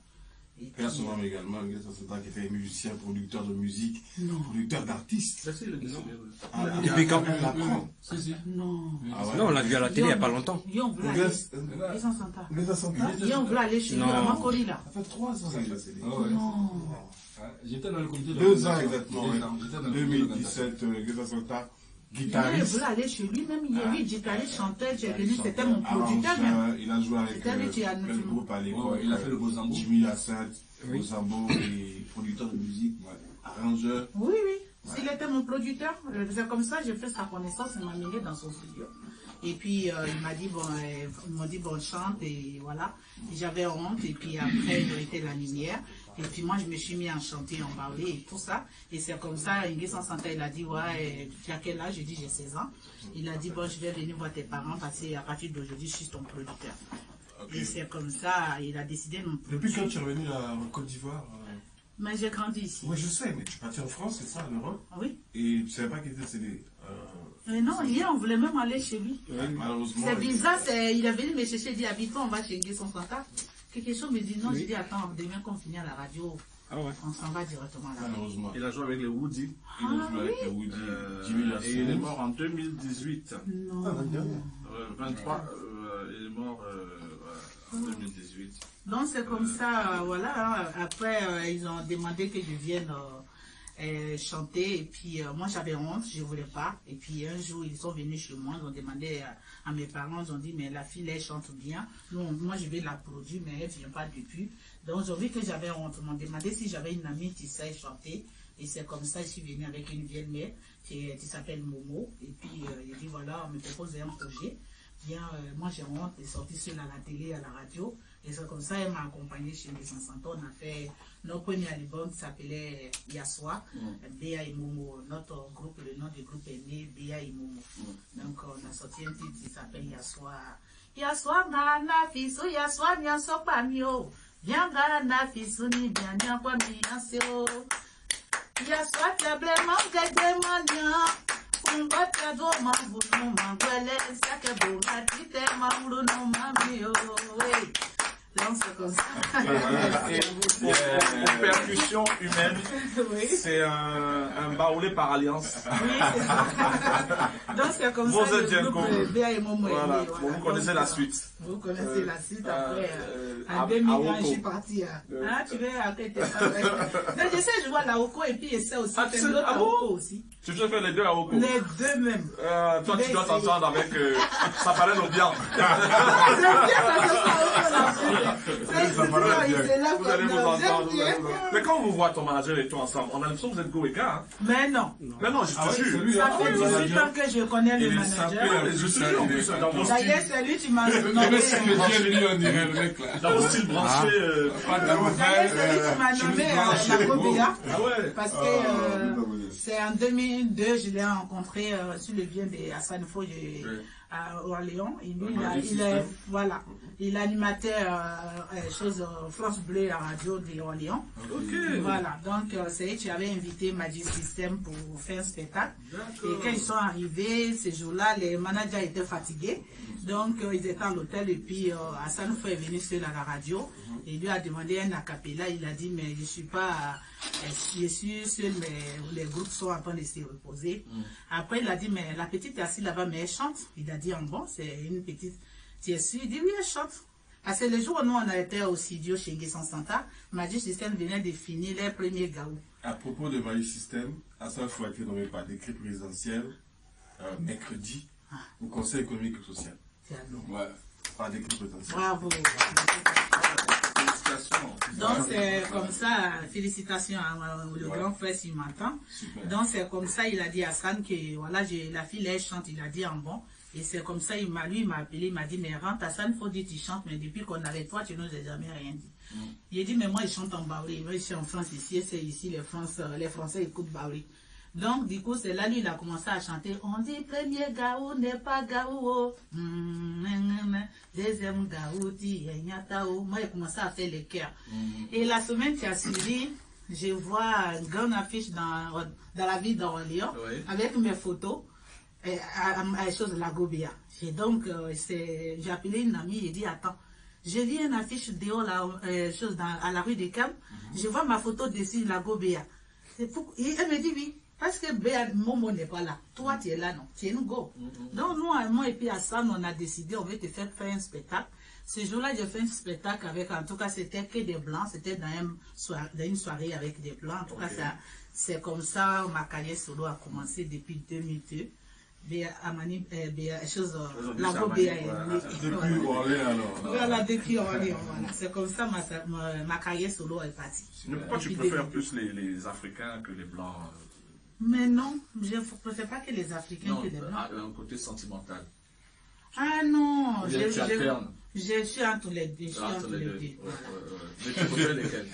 Père son nom également, Nguessan Santa, qui était musicien, producteur de musique, producteur d'artistes. Depuis quand? Non. Non, on l'a vu à la télé il n'y a pas longtemps. Nguessan Santa. Nguessan Santa. On voulait aller chez lui à Makori là. Ça fait 3 ans qu'il a cédé. Non. J'étais dans le comité de 2 ans exactement. 2017, Nguessan Santa, guitariste. Il voulait aller chez lui, même il est guitariste, chanteur, j'ai venu, c'était mon producteur même. Il a joué avec le groupe à l'époque. Il a fait le Bozambo. Jimmy Hyacinthe, Bozambo et producteur de musique, arrangeur. Oui, oui. S'il était mon producteur, c'est comme ça, j'ai fait sa connaissance, il m'a amené dans son studio. Et puis il m'a dit, bon, chante, et voilà. J'avais honte, et puis après, j'ai été la lumière. Et puis moi, je me suis mis à chanter, en parler et tout ça. Et c'est comme ça, Nguessan Santa, il a dit, ouais, tu as quel âge? J'ai dit, j'ai 16 ans. Il a dit, bon, je vais venir voir tes parents parce qu'à partir d'aujourd'hui, je suis ton producteur. Okay. Et c'est comme ça, il a décidé de me produire. Depuis quand tu es revenu en Côte d'Ivoire? Mais j'ai grandi ici. Oui, je sais, mais tu es parti en France, c'est ça, en Europe? Oui. Et tu ne savais pas qu'il était cédé? Non, hier, on voulait même aller chez lui. Malheureusement. C'est bizarre, il est venu me chercher, il dit, habite-toi, on va chez Nguessan Santa. Quelque chose me dit non, je dis, attends, demain qu'on finit à la radio, on s'en va directement là. Malheureusement. Il a joué avec les Woody. Il a joué avec les Woody. Et il est mort en 2018. Non. 23, il est mort en 2018. Donc c'est comme ça, voilà. Après, ils ont demandé que je vienne chanter. Et puis, moi, j'avais honte, je ne voulais pas. Et puis, un jour, ils sont venus chez moi, ils ont demandé à mes parents, ils ont dit, mais la fille, elle chante bien. Non, moi, je vais la produire, mais elle ne vient pas depuis. Donc, ils ont vu que j'avais honte. Ils m'ont demandé si j'avais une amie qui sait chanter. Et c'est comme ça, je suis venue avec une vieille mère qui s'appelle Momo. Et puis, il dit, voilà, on me propose un projet. Bien, moi, j'ai honte de sortir seule à la télé, à la radio. Et c'est comme ça, elle m'a accompagnée chez Nguessan Santa. On a fait notre premier album qui s'appelait Yaswa, Béa et Momo. Notre groupe, le nom du groupe est né Béa et Momo. Donc on a sorti un titre qui s'appelle Yaswa. Yaswa ngana fisu, Yaswa nyanso pamio. Bien ngana fisu ni bien nyan kwa miyanseo. Yaswa treblement, dedemania. Donc c'est comme ça. Pour percussion humaine, Oui. c'est un baoulé par alliance. Oui, c'est ça. Donc c'est comme Vous ça êtes le Django. groupe Béa et Momo est Voilà, né, bon, voilà. vous connaissez Donc, la suite. Vous connaissez la suite après. à En 2001, Oko. je suis partie. Ah, tu veux après t'es pas vrai. Mais je sais jouer à la Oko et puis je sais aussi Ah, tu faire sais- l'autre ah à bon? Oko aussi. Tu peux faire les deux à Oko. Les deux même. Toi, tu dois t'entendre avec Safarel Obiang. J'aime bien ça, c'est là Vous allez vous j'aime entendre. bien. Mais quand on vous voit ton manager et toi ensemble, on a l'impression que vous êtes go et gars. Mais non. Mais non, je te jure. Ça fait 18 ans que je connais le manager. Je te jure en plus, dans vos D'ailleurs, styles, c'est lui qui m'a nommé. dans vos styles branchés. D'ailleurs, c'est lui qui m'a nommé la Gobea. Ah ouais. Parce que c'est en 2002, je l'ai rencontré sur le bien de Hassan Fo à Orléans. Et lui, voilà, il animatait France Bleu à la radio de Orléans. Voilà, donc c'est lui qui avait invité Magic System pour faire un spectacle. Et quand ils sont arrivés, ces jours-là, les managers étaient fatigués. Donc ils étaient à l'hôtel et puis Hassan Fo est venu seul à la radio. Et lui a demandé un acapella. Il a dit, mais je suis pas... je suis seul, mais les groupes sont en train de se reposer. Après, il a dit, mais la petite est assise là-bas, mais elle chante. Il a dit, bon, c'est une petite... Tu es sûr? Il dit, oui, elle chante. Parce que le jour où nous, on a été au studio chez Guesson Santa, Magic System venait de finir les premiers gaou. À propos de Magic System, Hassan Fo a été nommé par décret présidentiel mercredi au Conseil économique et social. C'est à nous. Ouais, par décret présidentiel. Bravo. Donc c'est comme ça, félicitations à le grand frère s'il m'entend. Donc c'est comme ça, il a dit à Hassan que voilà, la fille elle chante, il a dit en bon. Et c'est comme ça, lui il m'a appelé, il m'a dit, mais rentre Hassan, faut dire tu chantes, mais depuis qu'on est avec toi, tu nous as jamais rien dit. Il a dit, mais moi je chante en baoulé, moi je suis en France ici, et c'est ici les Français écoutent baoulé. Donc, du coup, c'est là, lui, il a commencé à chanter. On dit premier gaou n'est pas gaou. Deuxième gaou, dit Nyatao. Moi, il a commencé à faire les chœurs. Et la semaine qui a suivi, je vois une grande affiche dans la ville d'Orléans, avec mes photos, à chose de la Gobea. Et donc, j'ai appelé une amie et dit, attends, j'ai vu une affiche dehors, à la rue des Camps. Je vois ma photo dessus, la Gobea. Et elle me dit, oui. Parce que Momo n'est pas là. Toi, tu es là, non. Tu es nous go. Donc, nous, moi et puis Hassan, on a décidé, on veut te faire un spectacle. Ce jour-là, j'ai fait un spectacle avec, en tout cas, c'était que des blancs. C'était dans une soirée avec des blancs. En tout cas, c'est comme ça, ma carrière solo a commencé depuis 2002. La Gobea est née. Depuis Orléans, alors. Voilà, depuis Orléans. Voilà. C'est comme ça, ma carrière solo est partie. Mais pourquoi tu préfères plus les Africains que les Blancs? Mais non, je ne préfère pas que les Africains que les Blancs. Un côté sentimental. Ah non, je suis entre les deux. Mais tu préfères lesquels?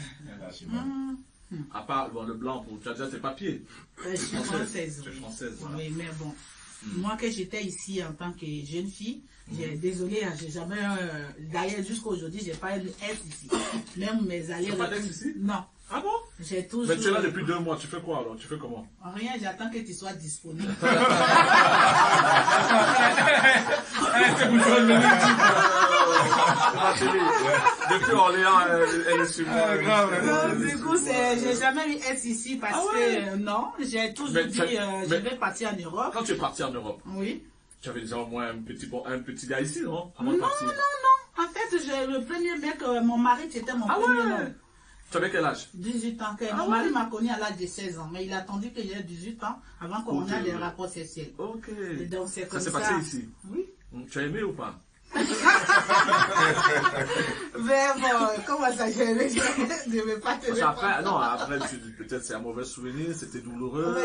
À part le blanc, tu as déjà tes papiers. Je suis française. Tu es française. Oui, mais bon. Moi, que j'étais ici en tant que jeune fille, désolée, j'ai jamais. D'ailleurs, jusqu'à aujourd'hui, je n'ai pas eu S ici. Même mes allées. Tu n'as pas d'S ici? Non. Ah bon? J'ai toujours. Mais tu es là depuis 2 mois, tu fais quoi alors? Tu fais comment? Rien, j'attends que tu sois disponible. Depuis Orléans, elle est sur moi. Du coup, j'ai jamais eu S ici parce que non, j'ai toujours dit je vais partir en Europe. Quand tu es parti en Europe, oui. Tu avais déjà au moins un petit gars ici, non? Non. En fait, le premier mec, mon mari, c'était mon premier homme. Tu avais quel âge? 18 ans. Mon mari m'a connu à l'âge de 16 ans, mais il a attendu que j'ai 18 ans avant qu'on ait des rapports sexuels. Ok. Et donc, c'est comme ça. Ça s'est passé ici? Oui. Tu as aimé ou pas? Mais bon, comment ça, j'ai aimé? Je ne vais pas te répondre. Après, peut-être c'est un mauvais souvenir, c'était douloureux.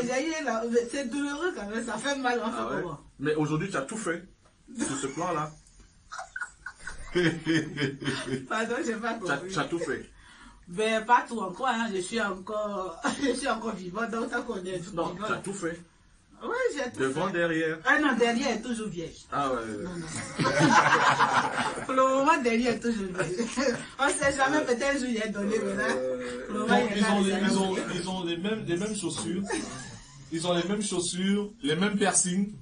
C'est douloureux quand même, ça fait mal en fait pour moi. Mais aujourd'hui, tu as tout fait sur ce plan-là. Pardon, j'ai pas compris. Tu as tout fait. Ben, pas tout encore, hein. je suis encore vivant, donc ça qu'on est. Non, tu as tout fait. Oui, j'ai tout Devant, fait. derrière. Ah non, derrière est toujours vierge. Ah ouais. Pour le moment, derrière est toujours vierge. On ne sait jamais, peut-être un jour il est donné, mais là, pour le moment, ils ont les mêmes chaussures. Ils ont les mêmes chaussures, les mêmes piercings.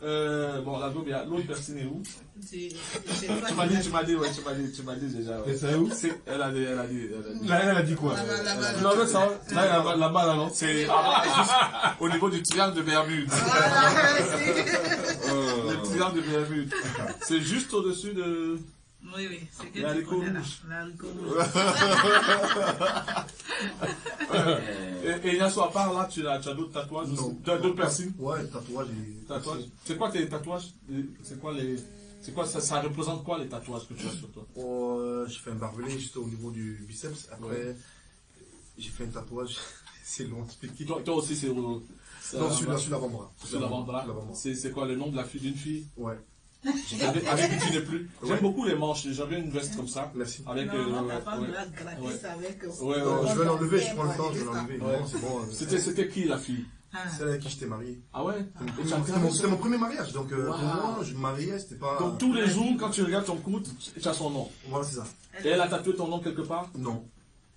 Bon, la gomme, l'autre piercing est où? Tu m'as dit déjà. Ouais. Et c'est où? Elle a dit. Là, elle a dit quoi? Non, mais ça, là-bas, là, non? C'est juste au niveau du triangle de Bermude. Le triangle de Bermude. C'est juste au-dessus de... Oui, c'est que L'haricot tu connais là. rouge. L'haricot rouge. Et Ignacio, à part là, tu as d'autres tatouages? Tu as d'autres piercings? Ouais, tatouage. C'est quoi tes tatouages? C'est quoi ça représente quoi les tatouages que tu as sur toi? J'ai fait un barbelé juste au niveau du biceps. Après, j'ai fait un tatouage. C'est long à expliquer. Toi aussi, c'est Non, celui-là, sur l'avant-bras. Sur l'avant-bras. C'est quoi le nom de la fille d'une fille? Ouais. Avec qui tu n'es plus. J'aime Ouais. beaucoup les manches. J'avais une veste comme ça. Merci. Avec. Non, ta femme l'a gratis avec. Ouais, Non, ouais. je vais l'enlever, je prends le temps, je vais l'enlever. Ouais. Non, c'est bon. C'était qui la fille? Celle avec qui j'étais marié. Ah ouais? C'était mon premier mariage, donc pour moi, je me mariais, c'était pas. Donc tous les jours, quand tu regardes ton coude, tu as son nom. Voilà, c'est ça. Et elle a tatoué ton nom quelque part? Non.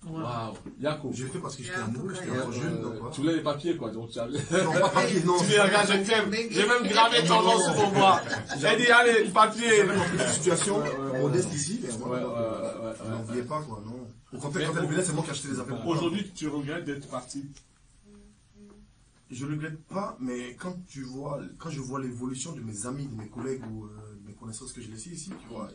Waouh. Yako. J'ai fait parce que j'étais amoureux, j'étais encore jeune, donc voilà. Tu voulais les papiers quoi. Donc tu as... Non, pas papier, non. Tu dis, regarde, je t'aime. J'ai même gravé ton nom sur mon bras. J'ai dit, allez, papier. J'avais une situation modeste ici, mais voilà. Ouais. N'en oubliez pas, quoi, non. Au contraire, quand elle venait, c'est moi qui achetais les affaires. Aujourd'hui, tu regrettes d'être parti. Je ne regrette pas, mais quand je vois l'évolution de mes amis, de mes collègues ou de mes connaissances que je laisse ici, tu vois,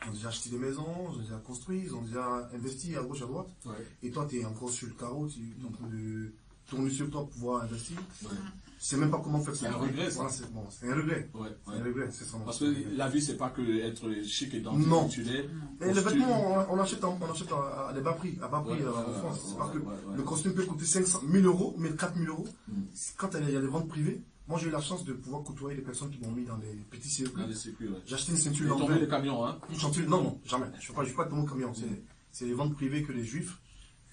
ils ont déjà acheté des maisons, ils ont déjà construit, ils ont déjà investi à gauche, à droite. Ouais. Et toi, tu es encore sur le carreau, tu es en train de tourner sur toi pour pouvoir investir. Je sais même pas comment faire ça. C'est un regret, ça. Voilà, c'est un regret. Ouais. C'est un regret, c'est ça. Parce que la vie, c'est pas que être chic et dentif Non. comme tu l'es. Et les vêtements, on achète à des bas prix, en France. C'est pas que le costume peut coûter 500 000 euros, 4 000 euros. Quand il y a des ventes privées, moi j'ai eu la chance de pouvoir côtoyer des personnes qui m'ont mis dans des petits circuits. Dans les circuits, ouais. J'ai acheté une ceinture Et tomber d'anglais. les camions, hein. Non, jamais. Je ne fais pas de mon camion. C'est les ventes privées que les juifs.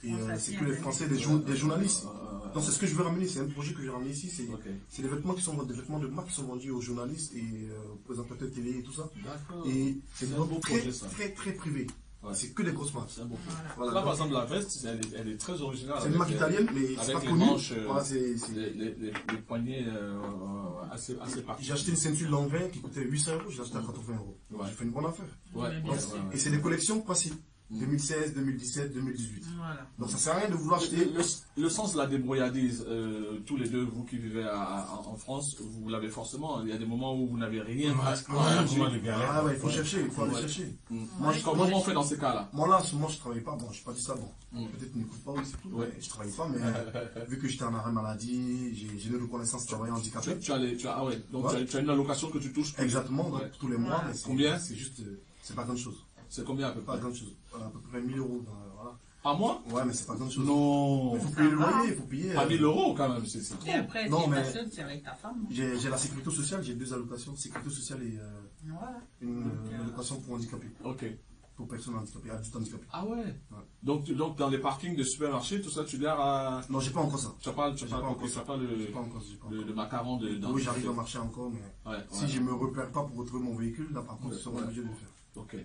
Et c'est que les Français, des journalistes. Donc c'est ce que je veux ramener, c'est un projet que je veux ramener ici. C'est des vêtements qui sont des vêtements de marque qui sont vendus aux journalistes et aux présentateurs télé et tout ça. D'accord. Et c'est un des beau ventes projet, ça. très privées. Ouais. C'est que des grosses marques. C'est un beau projet. Voilà. Là, par exemple, la veste, elle est très originale. C'est une marque italienne, mais c'est pas avec les connu. manches, Voilà, les poignets assez J'ai particuliers. acheté une ceinture Lanvin qui coûtait 800 euros, je l'ai acheté à 80 euros. Ouais. J'ai fait une bonne affaire. Ouais. Et c'est des collections passées. 2016, 2017, 2018. Voilà. Donc ça sert à rien de vouloir acheter. Le sens de la débrouillardise, tous les deux, vous qui vivez en France, vous l'avez forcément. Il y a des moments où vous n'avez rien. Ah ouais, il faut chercher, il faut aller chercher. Comment on fait dans ces cas-là? Moi là, en ce moment, je travaille pas. Bon, je n'ai pas dit ça. Bon, peut-être ne m'écoute pas, oui, c'est tout. Ouais. Je travaille pas, mais vu que j'étais en arrêt maladie, j'ai une reconnaissance de travailler handicapé. Ah ouais, donc Ouais. tu as une allocation que tu touches. Exactement, donc, Ouais. tous les mois. Mais Combien? C'est juste, c'est pas grand chose. C'est combien à peu Pas près? grand chose. À peu près 1000 euros. Voilà. À moi? Ouais, mais c'est pas grand chose. Non. Il faut payer le loyer, il faut payer. Pas 1000 euros quand même, c'est Et trop. après, Non, tu es mais- pas seul, tu es avec ta femme. J'ai la sécurité sociale, j'ai 2 allocations, sécurité sociale et Voilà. une allocation pour handicapés, Ok. pour personnes handicapées, adultes handicapés. Ah ouais. Donc dans les parkings de supermarchés, tout ça, tu gères à... Non, j'ai pas encore ça. Tu n'as pas, J'ai pas encore tu as ça. pas J'ai pas encore, j'ai pas encore. le macaron de... Oui, j'arrive à marcher encore, mais Ouais, si je me repère pas pour retrouver mon véhicule, là par contre, je serai obligé de le faire. Ok.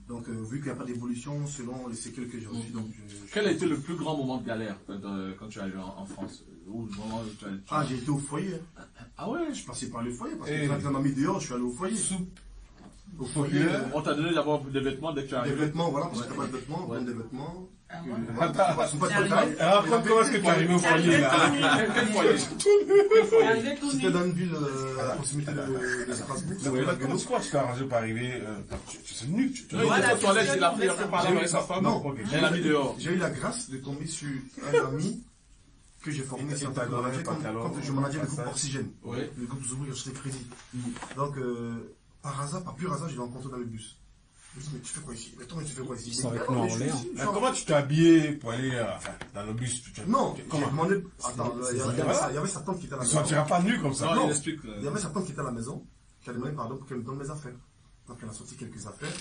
Donc, vu qu'il n'y a pas d'évolution selon les séquelles que j'ai reçues, donc Quel a été le plus grand moment de galère quand tu es arrivé en France? Ou le moment où Ah, j'ai été au foyer. Hein. Ah ouais? Je suis passé par le foyer, parce Et- que quand on m'a mis dehors, je suis allé au foyer. Au foyer, On t'a donné d'abord des vêtements dès que tu es des arrivé? vêtements, voilà, parce que t'as pas de vêtements, Ouais. donne des vêtements. Ah que- ouais. voilà, ils sont pas de taille. Alors, comment est-ce que tu es arrivé au foyer là? Quel foyer? C'était dans une ville à proximité de Strasbourg. ça Ouais, s'appelle comment Guénon. tu t'es arrangé pour arriver? Tu es venu, tu Il était aux toilettes, il a pris un peu par là avec sa femme. Non, Elle l'a mis dehors. J'ai eu la grâce de tomber sur un ami que j'ai formé Et sur t'as donné Internet un pantalon, quand je manageais le groupe ça. Oxygène. Ouais. Le groupe Zoumou, j'achetais crédit. Donc, par pur hasard, je l'ai rencontré dans le bus. Je me dis, mais tu fais quoi ici? Mais toi, mais tu fais quoi ici? Ils sont Mais avec non, nous mais en je suis l'air. ici, je Mais suis en- comment tu t'es habillé pour aller dans le bus? Non, j'ai Comment? demandé. Attends, il y avait sa tante qui était à la Tu ne maison. sortiras pas nu comme ça. Non, Non. il explique. Il y avait sa tante qui était à la maison, qui a demandé pardon pour qu'elle me donne mes affaires. Donc elle a sorti quelques affaires.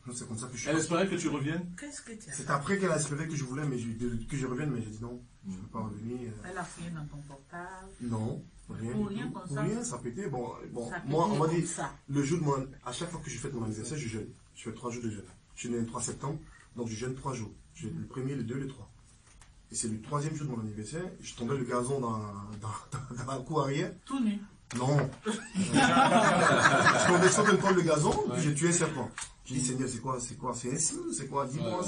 Donc c'est comme ça que je suis Elle parti. espérait que tu reviennes. Qu'est-ce que tu as fait? C'est après qu'elle a espéré que je voulais, mais que je revienne, mais j'ai dit non, je ne peux pas revenir. Elle a fouillé dans ton portable. Non, rien. Pour du rien tout. comme Pour ça. rien, ça pétait. Bon, Ça moi, on m'a comme dit, ça. le jour de mon. À chaque fois que je fête mon anniversaire, je jeûne. Je fais 3 jours de jeûne. Je suis né le 3 septembre, donc je jeûne 3 jours. Je jeûne le 1er, le 2, le 3. Et c'est le 3e jour de mon anniversaire. Je tombais le gazon dans la cour arrière. Tout nu. Non. Je tombais sur le gazon, puis j'ai tué un serpent. J'ai dit, Seigneur, c'est quoi? C'est un signe? C'est quoi? Dis-moi,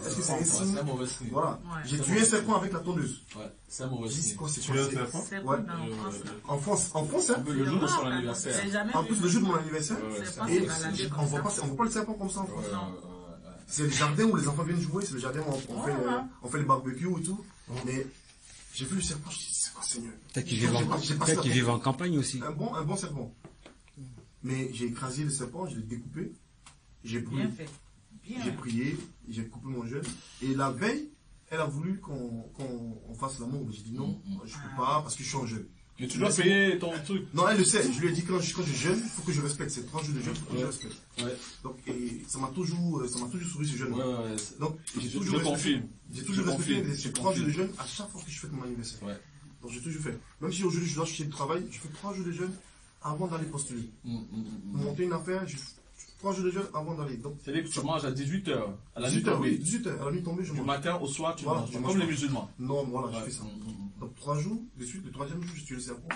est-ce que c'est un signe? C'est un mauvais signe. Voilà. Ouais. J'ai tué un serpent avec la tondeuse. Ouais, c'est un mauvais J'ai dit, c'est signe. quoi? C'est Tu quoi? veux un serpent? C'est Ouais. pas en France. En France, hein? Le jour de son anniversaire. J'ai jamais En vu. plus, le jour de mon anniversaire. C'est pas Et baladé on comme voit ça. pas le serpent comme ça en France. Non. C'est le jardin où les enfants viennent jouer, c'est le jardin où on fait le barbecue et tout. Mais j'ai vu le serpent, je dis, c'est quoi, Seigneur? Peut-être qu'ils vivent en campagne aussi. Un bon serpent. Mais j'ai écrasé le serpent, je l'ai découpé, j'ai brûlé, Bien fait. Bien. j'ai prié, j'ai coupé mon jeûne. Et la veille, elle a voulu qu'on fasse l'amour. Mais j'ai dit non, je peux pas parce que je suis en jeûne. Mais tu dois payer ton truc. Non, elle le sait. Je lui ai dit quand je jeûne, il faut que je respecte. C'est 3 jours de jeûne, il faut que je respecte. Ouais. Donc, et ça m'a toujours souri ce jeûne. Ouais. Donc, j'ai Je toujours confirme. J'ai toujours Je respecté confirme. ces 3 jours de jeûne à chaque fois que je fête mon anniversaire. Ouais. Donc, j'ai toujours fait. Même si aujourd'hui je dois chercher du travail, je fais 3 jours de jeûne avant d'aller postuler. Monter une affaire, je fais 3 jours de jeûne avant d'aller. Donc, C'est-à-dire que tu manges à 18h. À la nuit 18h, oui, tombée. 18h. À la nuit tombée, je Du mange. matin au soir, tu Voilà, manges. je mange Comme pas. les musulmans. Non, voilà, je Ouais. fais ça. Donc 3 jours de suite, le 3e jour, j'ai tué le serpent.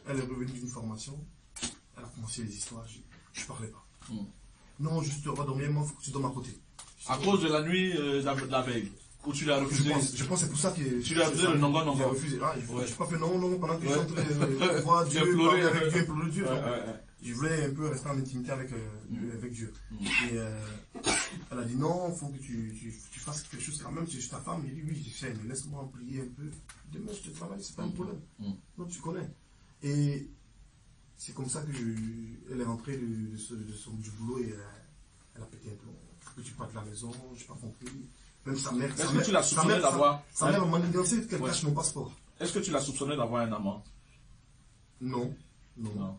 Elle est revenue d'une formation. Elle a commencé les histoires. Je parlais pas. Non, juste tu vas dormir, moi, il faut que tu dormes à côté. À cause de la nuit de la veille. Où tu l'as refusé. Je pense que c'est pour ça que Tu lui as refusé le non, J'ai refusé. Ah, je Ouais. n'ai pas fait non pendant que je suis en train de voir Tu Dieu, as pleuré. parler avec Dieu, implorer Dieu. Ouais, Non. ouais. Je voulais un peu rester en intimité avec Dieu. Et elle a dit non, il faut que tu fasses quelque chose quand même, tu es ta femme. Il dit oui, je sais, mais laisse-moi prier un peu. Demain, je te travaille, c'est pas un problème. Non, tu connais. Et c'est comme ça que elle est rentrée du boulot et elle a pété un peu. Que tu partes de la maison, je n'ai pas compris. Même sa mère. Est-ce que tu l'as soupçonné d'avoir. Sa mère m'a menacé qu'elle Ouais. cache mon passeport. Est-ce que tu l'as soupçonné d'avoir un amant? Non. Non.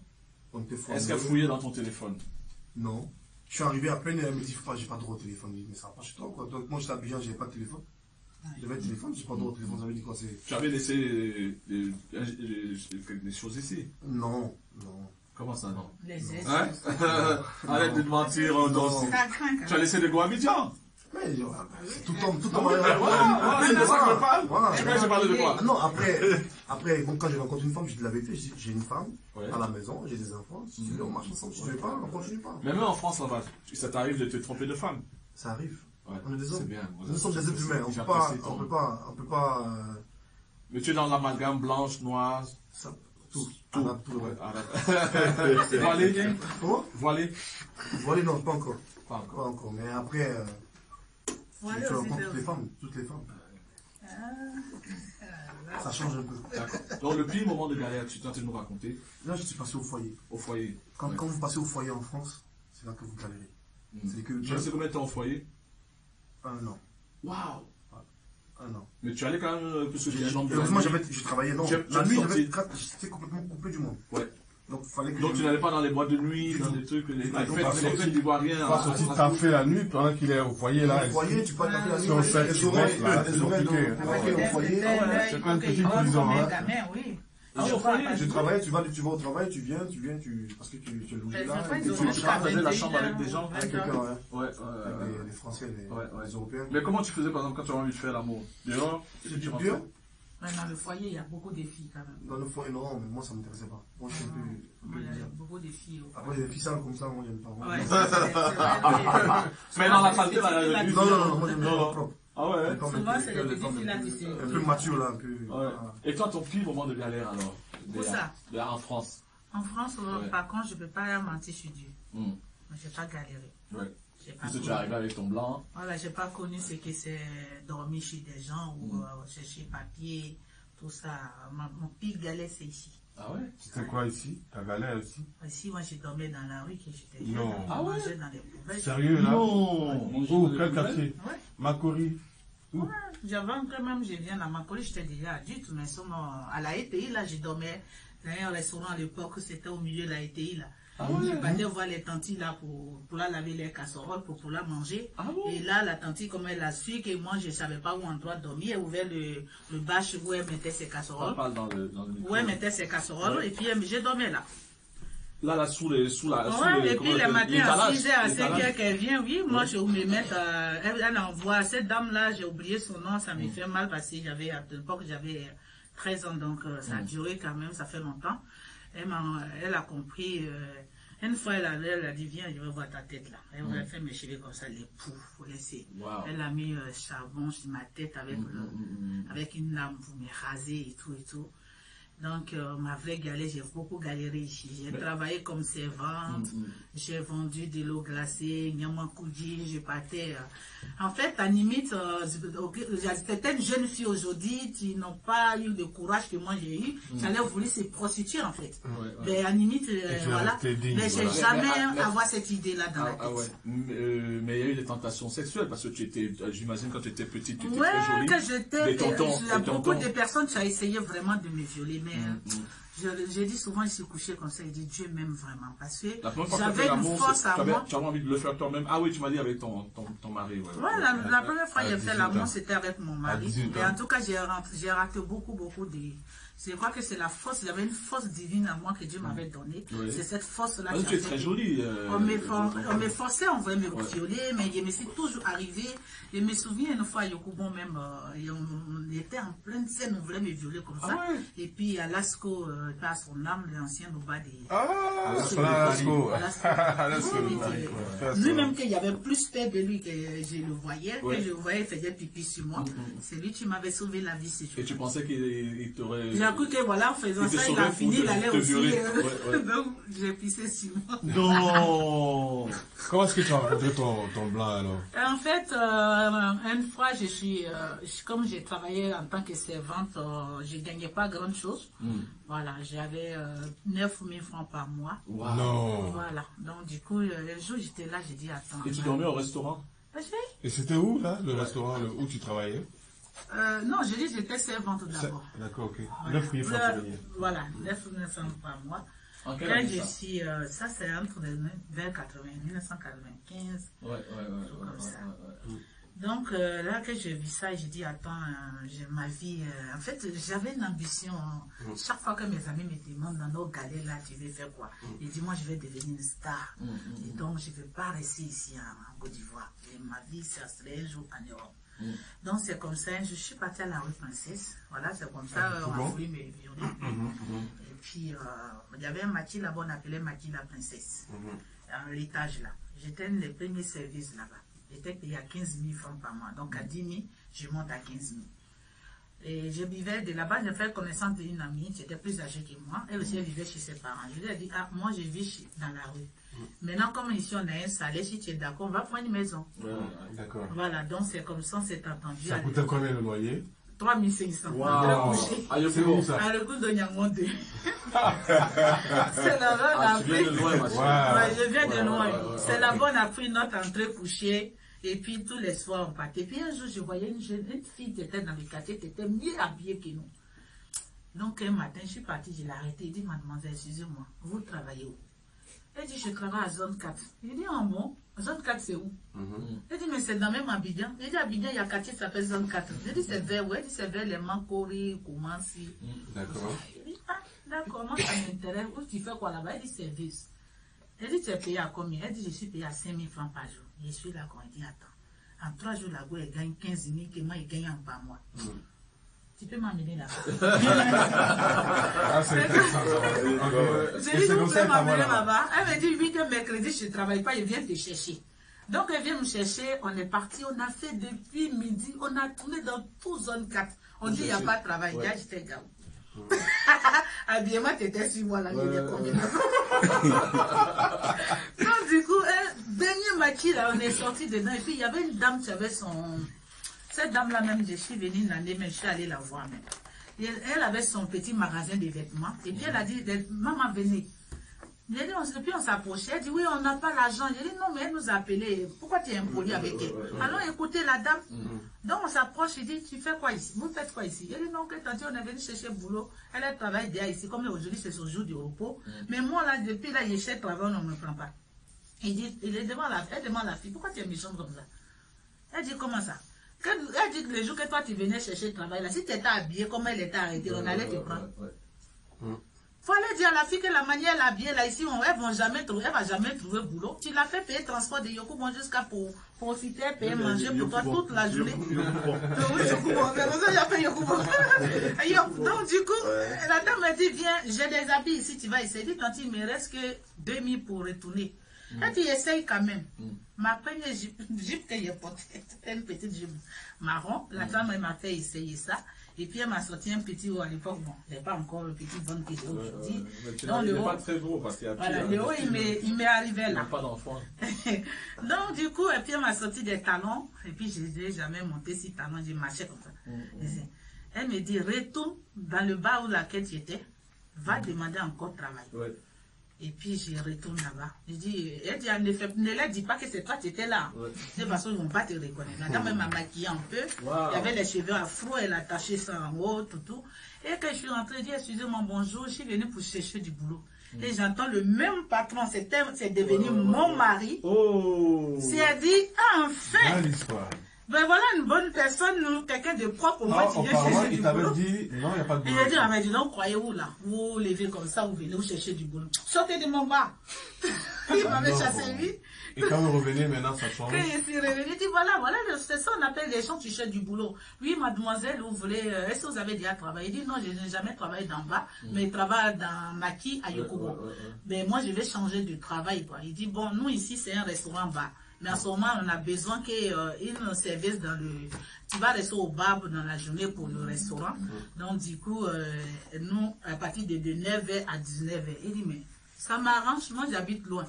On était Est-ce qu'elle fouillait dans ton téléphone? Non. Je suis arrivé à peine et elle me dit, j'ai pas droit au téléphone. Je dis, mais ça va pas chez toi, quoi. Donc, moi, j'étais habillé, j'avais pas de téléphone. J'avais un téléphone, j'ai pas droit au téléphone. Ça veut dire quoi, c'est. Tu avais laissé des choses ici. Non. Comment ça, non? Les Hein? Arrête de mentir. Non. Ça craint quand Tu as laissé des go à Abidjan. Mais, tout homme C'est de ça que je parle. Voilà. Tu peux parler de quoi? Ah non, après, bon, quand je rencontre une femme, je dis la vérité, je dis, j'ai une femme Ouais. à la maison, j'ai des enfants, si tu veux, on marche ensemble, si tu veux pas, on continue pas. Mais même en France, là-bas, ça t'arrive de te tromper de femme. Ça arrive. Ouais. On est des hommes. C'est bien. Nous sommes des êtres humains, on peut pas, Mais tu es dans l'amalgame blanche, noire, ça, tout. tout. Arabe, tout, ouais. Arrête. Voilé. Comment? Voilé. Voilà, non, pas encore. Pas Pas encore. encore. Mais après, Voilà, tu aussi, rencontres c'est- toutes les femmes. Ça change un peu. D'accord. Donc le pire moment de galère, tu tentes de nous raconter Là, je suis passé au foyer. au foyer. Quand vous passez au foyer en France, c'est là que vous galérez. C'est que Tu restais combien de temps au foyer? 1 an. Waouh. 1 an. Mais tu allais quand même, parce que tu es un homme de la Heureusement, nuit. je travaillais, non. Tu es La nuit, sorti. j'étais complètement coupé du monde. Ouais. Donc, fallait que Donc tu n'allais pas dans les boîtes de nuit, Du dans tout. des trucs, les Ah, donc, fêtes d'ivoiriens. Pas sorti taffer la nuit pendant qu'il est au foyer là. Au foyer, tu peux taper la nuit. Si on sait que tu restes là, c'est les oreilles compliqué. au foyer. C'est pas une petite prison, hein. Oui. Ah, au foyer, Je travaillais, tu vas au travail, tu viens, parce que tu es logé là. Mais et c'est que pas tu une es zone. faisais la chambre avec des gens. avec quelqu'un, ouais. Ouais, Avec les Français, les Européens. Mais comment tu faisais par exemple quand tu avais envie de faire l'amour? Dehors? C'est Tu du rentrais? dur. Mais dans le foyer, il y a beaucoup de filles quand même. Dans le foyer, non, mais moi, ça ne m'intéressait pas. Moi, je suis un peu Il y a bizarre. beaucoup de filles. Après, les filles sales comme ça, moi, j'aime pas. Ouais, c'est vrai. Mais dans la saleté, là, il y a Non, non, non, moi, j'aime Non, pas non. propre. Ah ouais? Comme Souvent, un c'est peu- les petites filles là qui se. un peu mature, là, un peu. Ouais. voilà. Et toi, ton pire moment de galère alors? Où ça? En France. En France, Ouais. par contre, je ne peux pas mentir sur Dieu. Hmm. Mais je n'ai pas galéré. Ouais. J'ai pas Parce que tu es connu. arrivé avec ton blanc. Voilà, j'ai pas connu ce que c'est dormir chez des gens ou chercher papier, tout ça. Mon pire galère, c'est ici. Ah ouais? C'était quoi ici? Ta galère aussi? Ici, moi, j'ai dormi dans la rue, que j'étais jeune. Non. Je Ah ouais? mangeais dans les poubelles. Sérieux là? Non! Où? Quel quartier? Ouais. Makori? J'avais quand même, je viens à Makoli, j'étais déjà adulte, mais à la ETI, là, je dormais dans un restaurant à l'époque, c'était au milieu de la ETI, là. Je partais voir les tantis, là, pour la laver les casseroles, pour la manger. Ah bon? Et là, la tante, comme elle a su que moi, je ne savais pas où on doit dormir, elle ouvert le bâche où elle mettait ses On casseroles. parle dans le micro. Où elle mettait ses casseroles, et puis j'ai dormi là. Là, sous les... Ouais, et puis le matin à 6h, à 5h qu'elle vient, oui, moi je me mettre, elle envoie, cette dame-là, j'ai oublié son nom, ça me fait mal parce que à l'époque j'avais 13 ans, donc ça a duré quand même, ça fait longtemps. Elle a compris, une fois elle a dit, viens, je vais voir ta tête là. Elle m'a fait mes cheveux comme ça, les poufs, laisser. Wow. Elle a mis charbon sur ma tête avec une lame pour me raser et tout et tout. Donc, ma vraie galère, j'ai beaucoup galéré ici. J'ai travaillé comme servante, j'ai vendu de l'eau glacée, nyamakoudi, je partais. En fait, à limite, certaines jeunes filles aujourd'hui qui n'ont pas eu le courage que moi j'ai eu, qui allaient vouloir se prostituer en fait. Mais à limite, voilà. Mais j'ai jamais avoir cette idée-là dans la tête. Mais il y a eu des tentations sexuelles parce que tu étais, j'imagine, quand tu étais petite, tu étais très jolie. Quand j'étais, il y a beaucoup de personnes qui ont essayé vraiment de me violer. Mais je dis souvent, je suis couché comme ça, il dit Dieu m'aime vraiment. Parce que j'avais une force à moi. Tu avais envie de le faire toi-même. Ah oui, tu m'as dit avec ton mari. La première fois que j'ai fait l'amour, c'était avec mon mari. Et en tout cas, j'ai raté beaucoup de... Je crois que c'est la force, j'avais une force divine à moi que Dieu m'avait donnée. Oui. C'est cette force-là. Tu es très jolie. On me forçait, on voulait me violer, mais je me suis toujours arrivé. Je me souviens une fois, Yokubon même, on était en pleine scène, on voulait me violer comme ça. Et puis à Lasco, par son âme, l'ancien Loba des... Lasco. Lui-même, qu'il y avait plus peur de lui que je le voyais, que je le voyais, il faisait pipi sur moi. C'est lui qui m'avait sauvé la vie. Et tu pensais qu'il t'aurait... J'ai cru que voilà, en faisant ça, il a fini, il allait aussi. Donc, j'ai pissé sur moi. Non. Comment est-ce que tu as rencontré ton blanc alors? En fait, une fois, comme j'ai travaillé en tant que servante, je ne gagnais pas grand chose. Voilà, j'avais 9 000 francs par mois. Wow. Non. Voilà, donc du coup, un jour j'étais là, j'ai dit attends. Et tu dormais au restaurant? Et c'était où là, le restaurant où tu travaillais? Non, je dis j'étais servante d'abord. D'accord, ok. 9 000 francs. Voilà, 9 900 par mois. Quand je suis, ça c'est entre 1995. Comme ça. Donc là que je vis ça, j'ai dit attends, ma vie, en fait j'avais une ambition. Chaque fois que mes amis me demandent dans nos galères là, tu veux faire quoi? Je dis moi je vais devenir une star. Et donc je ne veux pas rester ici en Côte d'Ivoire. Ma vie, ça serait un jour en Europe. Donc c'est comme ça, je suis partie à la rue Princesse. Voilà, c'est comme ça, on a voulu me violer. Et puis il y avait un maquis là-bas, on appelait maquis la Princesse. À l'étage là. J'étais le premier service là-bas. J'étais payé à 15 000 francs par mois. Donc à 10 000, je monte à 15 000. Et je vivais de là-bas, j'ai fait connaissance d'une amie qui était plus âgée que moi. Elle aussi elle vivait chez ses parents. Je lui ai dit, ah, moi je vis dans la rue. Maintenant, comme ici on a un salaire, si tu es d'accord, on va prendre une maison. D'accord. Voilà, donc c'est comme ça, on s'est entendu. Ça coûtait combien le loyer? 3 500. Wow. C'est où ça? À le coup de Nyangonde. C'est là-bas, on a pris. Je viens de loin. C'est là-bas, on a pris notre entrée couchée. Et puis tous les soirs, on partait. Puis un jour, je voyais une fille qui était dans le quartier, qui était mieux habillée que nous. Donc un matin, je suis partie, je l'ai arrêtée. Il dit, mademoiselle, excusez-moi, vous travaillez où? Elle dit, je travaille à zone 4. Il dit, en bon, zone 4 c'est où? Elle dit, mais c'est dans même Abidjan. Il dit, Abidjan, il y a un quartier qui s'appelle zone 4. Je dis, c'est vers où? Elle dit, c'est vers les Mankori, Koumansi. D'accord. Je dis, ah, d'accord, moi ça m'intéresse. Où tu fais quoi là-bas? Elle dit, service. Elle dit, tu es payé à combien? Elle dit, je suis payé à 5 000 francs par jour. Je suis là quand elle dit, attends. En 3 jours, la go, elle gagne 15 000, que moi, il gagne un par mois. Tu peux m'amener là-bas. Ah, c'est intéressant. Je dis, vous pouvez m'amener là-bas. Elle me dit, oui, que mercredi, je ne travaille pas, il vient te chercher. Donc, elle vient me chercher, on est parti, on a fait depuis midi, on a tourné dans toute zone 4. On dit, il n'y a pas de travail. Ouais. J'étais gars. Habillement, tu étais sur moi, là, il y a combien. Donc, du coup, dernier maquis, là, on est sorti dedans. Et puis, il y avait une dame qui avait son... Cette dame-là même, je suis venue une année, mais je suis allée la voir même. Et elle avait son petit magasin de vêtements. Et puis elle a dit, maman, venez. Et puis on s'approchait, elle dit, oui, on n'a pas l'argent. J'ai dit, non, mais elle nous a appelé. Pourquoi tu es impoli avec elle? Allons écouter la dame. Donc on s'approche, il dit, tu fais quoi ici? Vous faites quoi ici? Elle dit, non, que tantôt on est venu chercher boulot. Elle travaille déjà ici, comme aujourd'hui c'est son jour de repos. Mais moi, là, depuis là, je cherche travail, on ne me prend pas. Il dit, elle demande la fille, pourquoi tu es méchante comme ça? Elle dit, comment ça? Elle dit que le jour que toi tu venais chercher le travail, là, si tu étais habillé comme elle était arrêtée, on allait te prendre. Faut aller dire à la fille que la manière elle habille là ici, elle va jamais trouver boulot. Tu l'as fait payer transport de Yokubon jusqu'à pour profiter, payer manger pour toi toute la journée. Donc du coup, la dame m'a dit, viens, j'ai des habits ici, tu vas essayer. Dit, tant il me reste que 2000 pour retourner. Là, tu essayes quand même. Ma première jupe que j'ai portée, c'était une petite jupe marron. La dame m'a fait essayer ça. Et puis elle m'a sorti un petit haut à l'époque. Bon, il n'est pas encore le petit bon que j'ai aujourd'hui. Donc il n'est pas très gros parce qu'il y a voilà, le haut, il m'est arrivé là. Il n'y a pas d'enfant. Donc du coup, et puis elle m'a sorti des talons. Et puis je n'ai jamais monté ces talons, j'ai marché comme ça. Elle me dit, retourne dans le bar où laquelle tu étais, va demander encore travail. Ouais. Et puis je retourne là-bas. Je dis, elle dit, ne leur dis pas que c'est toi qui étais là. Ouais. De toute façon, ils ne vont pas te reconnaître. La dame m'a maquillée un peu. Wow. Il y avait les cheveux afro, elle a attaché ça en haut, tout. Et quand je suis rentrée, je dis, excusez-moi, bonjour, je suis venue pour chercher du boulot. Et j'entends le même patron, c'est devenu mon mari. Oh. C'est dit, enfin. Ben voilà une bonne personne, quelqu'un de propre, moi qui vient chercher du boulot. Dit, non, il n'y a pas de boulot. Il a dit, ah mais dis donc, croyez-vous là, vous levez comme ça, vous venez vous chercher du boulot. Sortez de mon bar. Il m'avait chassé lui. Et quand vous revenez maintenant, ça change. Quand je suis revenu, il dit, voilà, c'est ça, on appelle les gens qui cherchent du boulot. Oui, mademoiselle, vous voulez, est-ce que vous avez déjà travaillé? Il dit, non, je n'ai jamais travaillé dans bas, mais je travaille dans Maki à Yokubon. Mais moi, je vais changer de travail, quoi. Il dit, bon, nous ici, c'est un restaurant bar. Mais en ce moment, on a besoin qu'ils nous servissent dans le... Tu vas rester au bar dans la journée pour le restaurant. Donc, du coup, nous, à partir de 9h à 19h, il dit, mais ça m'arrange, moi j'habite loin.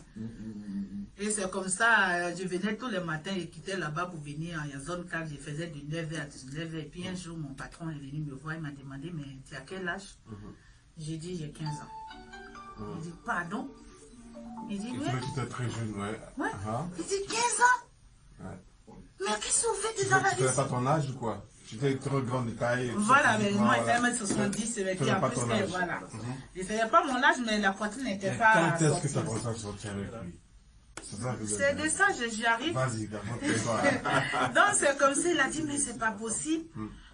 Et c'est comme ça, je venais tous les matins et quittais là-bas pour venir en zone 4. Je faisais de 9h à 19h. Et puis un jour, mon patron est venu me voir, il m'a demandé, mais tu as quel âge? J'ai dit, j'ai 15 ans. Il dit, pardon? Il dit, oui. Tu étais très jeune, ouais. Ouais. Il dit, 15 ans? Ouais. Mais qu'est-ce que vous faites dans la vie? Tu n'avais pas ton âge ou quoi? Tu étais trop grand de taille. Voilà, mais moi, il fait 1m70, et puis en plus, voilà. Je ne faisais pas mon âge, mais la poitrine n'était pas. Quand est-ce que tu as commencé à sortir avec lui? C'est de ça, j'y arrive. Vas-y, d'abord. Donc, c'est comme ça, il a dit, mais c'est pas possible.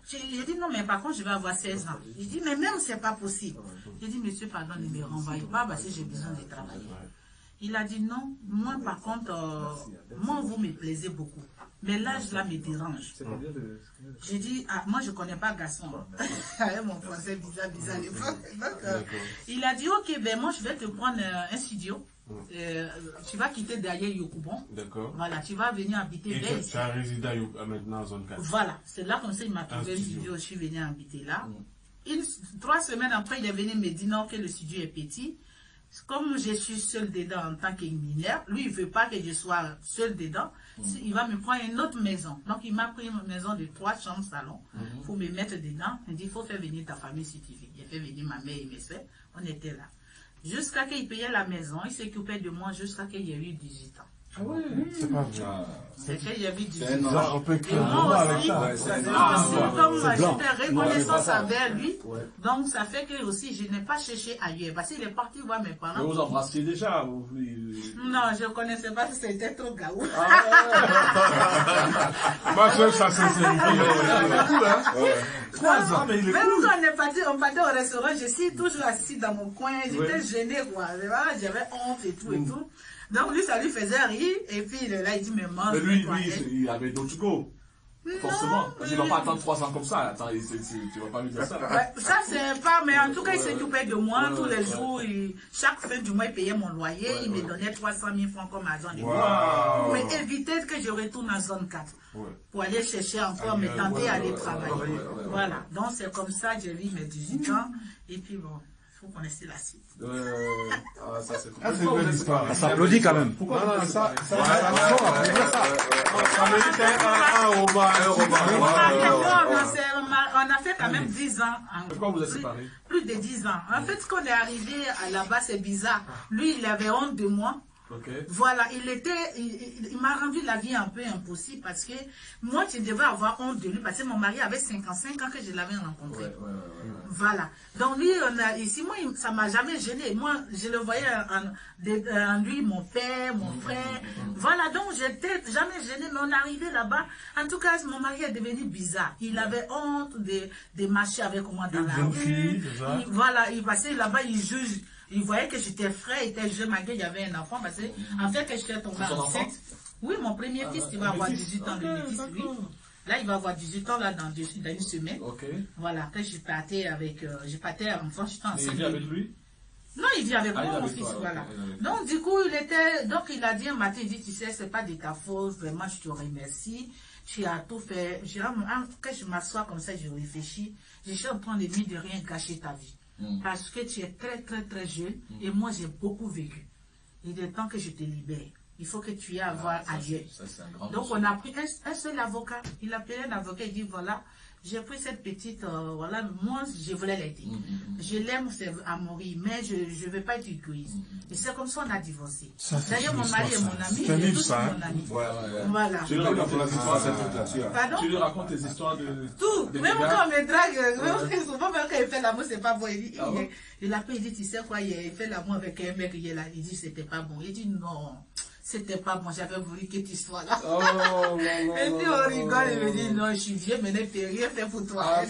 J'ai dit, non, mais par contre, je vais avoir 16 ans. Il dit, mais même, c'est pas possible. J'ai dit, monsieur, pardon, ne me renvoyez pas parce que j'ai besoin de travailler. Il a dit non, moi par contre, moi vous me plaisez beaucoup. Mais l'âge là me dérange. J'ai dit, ah, moi je ne connais pas garçon. Mon français bizarre à l'époque. Il a dit, ok, ben moi je vais te prendre un studio. Tu vas quitter derrière Yokubon. D'accord. Voilà, tu vas venir habiter là. Et tu as résidé maintenant en zone 4. Voilà, c'est là comme ça il m'a trouvé un studio. Je suis venu habiter là. 3 semaines après, il est venu me dire non, que le studio est petit. Comme je suis seule dedans en tant que mineur, lui, il ne veut pas que je sois seule dedans. Il va me prendre une autre maison. Donc, il m'a pris une maison de 3 chambres, salon, pour me mettre dedans. Il dit, il faut faire venir ta famille si tu veux. Il a fait venir ma mère et mes soeurs. On était là. Jusqu'à qu'il payait la maison, il s'occupait de moi jusqu'à qu'il y ait eu 18 ans. Ah oui, c'est pas vrai. C'est qu'il y a eu 18 ans. On peut créer un moment avec ça. Comme j'étais reconnaissance envers lui, donc ça fait que aussi je n'ai pas cherché ailleurs. Parce qu'il est parti voir mes parents. Mais vous embrassiez déjà Non, je ne connaissais pas, c'était trop gaou. Moi, ça c'est cool, hein. 3 ans, mais il est cool. Même quand on partait au restaurant, je suis toujours assis dans mon coin. J'étais gênée, quoi. J'avais honte et tout et tout. Donc lui, ça lui faisait rire, et puis là, il dit, mais mange. Mais lui, il avait d'autres go. Forcément. Parce qu'il ne va pas attendre 3 ans comme ça. Attends, tu ne vas pas lui dire ça. Ouais, ça, c'est pas, mais en tout cas, il s'occupait de moi tous les jours. Chaque fin du mois, il payait mon loyer. Il me donnait 300 000 francs comme argent de mois. Pour éviter que je retourne en zone 4. Pour aller chercher encore, me tenter à aller travailler. Voilà. Donc, c'est comme ça que j'ai vu mes 18 ans. Et puis bon. Vous connaissez la suite. Ça c'est une belle histoire. Ça s'applaudit quand même. Pourquoi ça méritait un hommage. On a fait quand même 10 ans. Pourquoi vous êtes séparés? Plus de 10 ans. En fait, quand on est arrivé là-bas, c'est bizarre. Lui, il avait honte de moi. Okay. Voilà, il m'a rendu la vie un peu impossible parce que moi, je devais avoir honte de lui parce que mon mari avait 55 ans que je l'avais rencontré. Voilà. Donc lui, ici, moi, ça m'a jamais gêné. Moi, je le voyais en lui, mon père, mon frère. Voilà, donc j'étais jamais gênée, mais on est arrivé là-bas. En tout cas, mon mari est devenu bizarre. Il avait honte de marcher avec moi dans la rue. Voilà, il passait là-bas, il juge. Il voyait que j'étais frais, il était jeune, malgré il y avait un enfant, parce que, en fait, que j'étais tombée enceinte. Oui, mon premier fils, il va avoir 18 ans, le fils, oui. Là, il va avoir 18 ans, là, dans une semaine. Voilà, après, je partais en France, j'étais enceinte. Et il vit avec lui? Non, il vit avec moi, mon fils, voilà. Donc, du coup, il a dit un matin, il dit, tu sais, c'est pas de ta faute, vraiment, je te remercie. Tu as tout fait. Quand je m'assois comme ça, je réfléchis, je suis en train de rien gâcher ta vie. Parce que tu es très, très, très jeune et moi, j'ai beaucoup vécu. Il est temps que je te libère. Il faut que tu aies à voir ailleurs. Donc, on a pris un seul avocat. Il a payé un avocat. Il dit, voilà, j'ai pris cette petite, voilà, moi, je voulais l'aider. Je l'aime à mourir, mais je ne veux pas être égoïste. Et c'est comme ça qu'on a divorcé. D'ailleurs, mon mari est mon ami. C'est un livre, ça. Voilà. Tu lui racontes tes histoires, Pardon? Tu lui racontes tes histoires de... Tout. Même quand on me drague, souvent même quand il fait l'amour, c'est pas bon. Il a dit, tu sais quoi, il fait l'amour avec un mec, il dit, c'était pas bon. Il dit, non. C'était pas bon, j'avais voulu que tu sois là. Et puis on rigole, il me dit non, je suis vieux, mais ne peux rien faire pour toi.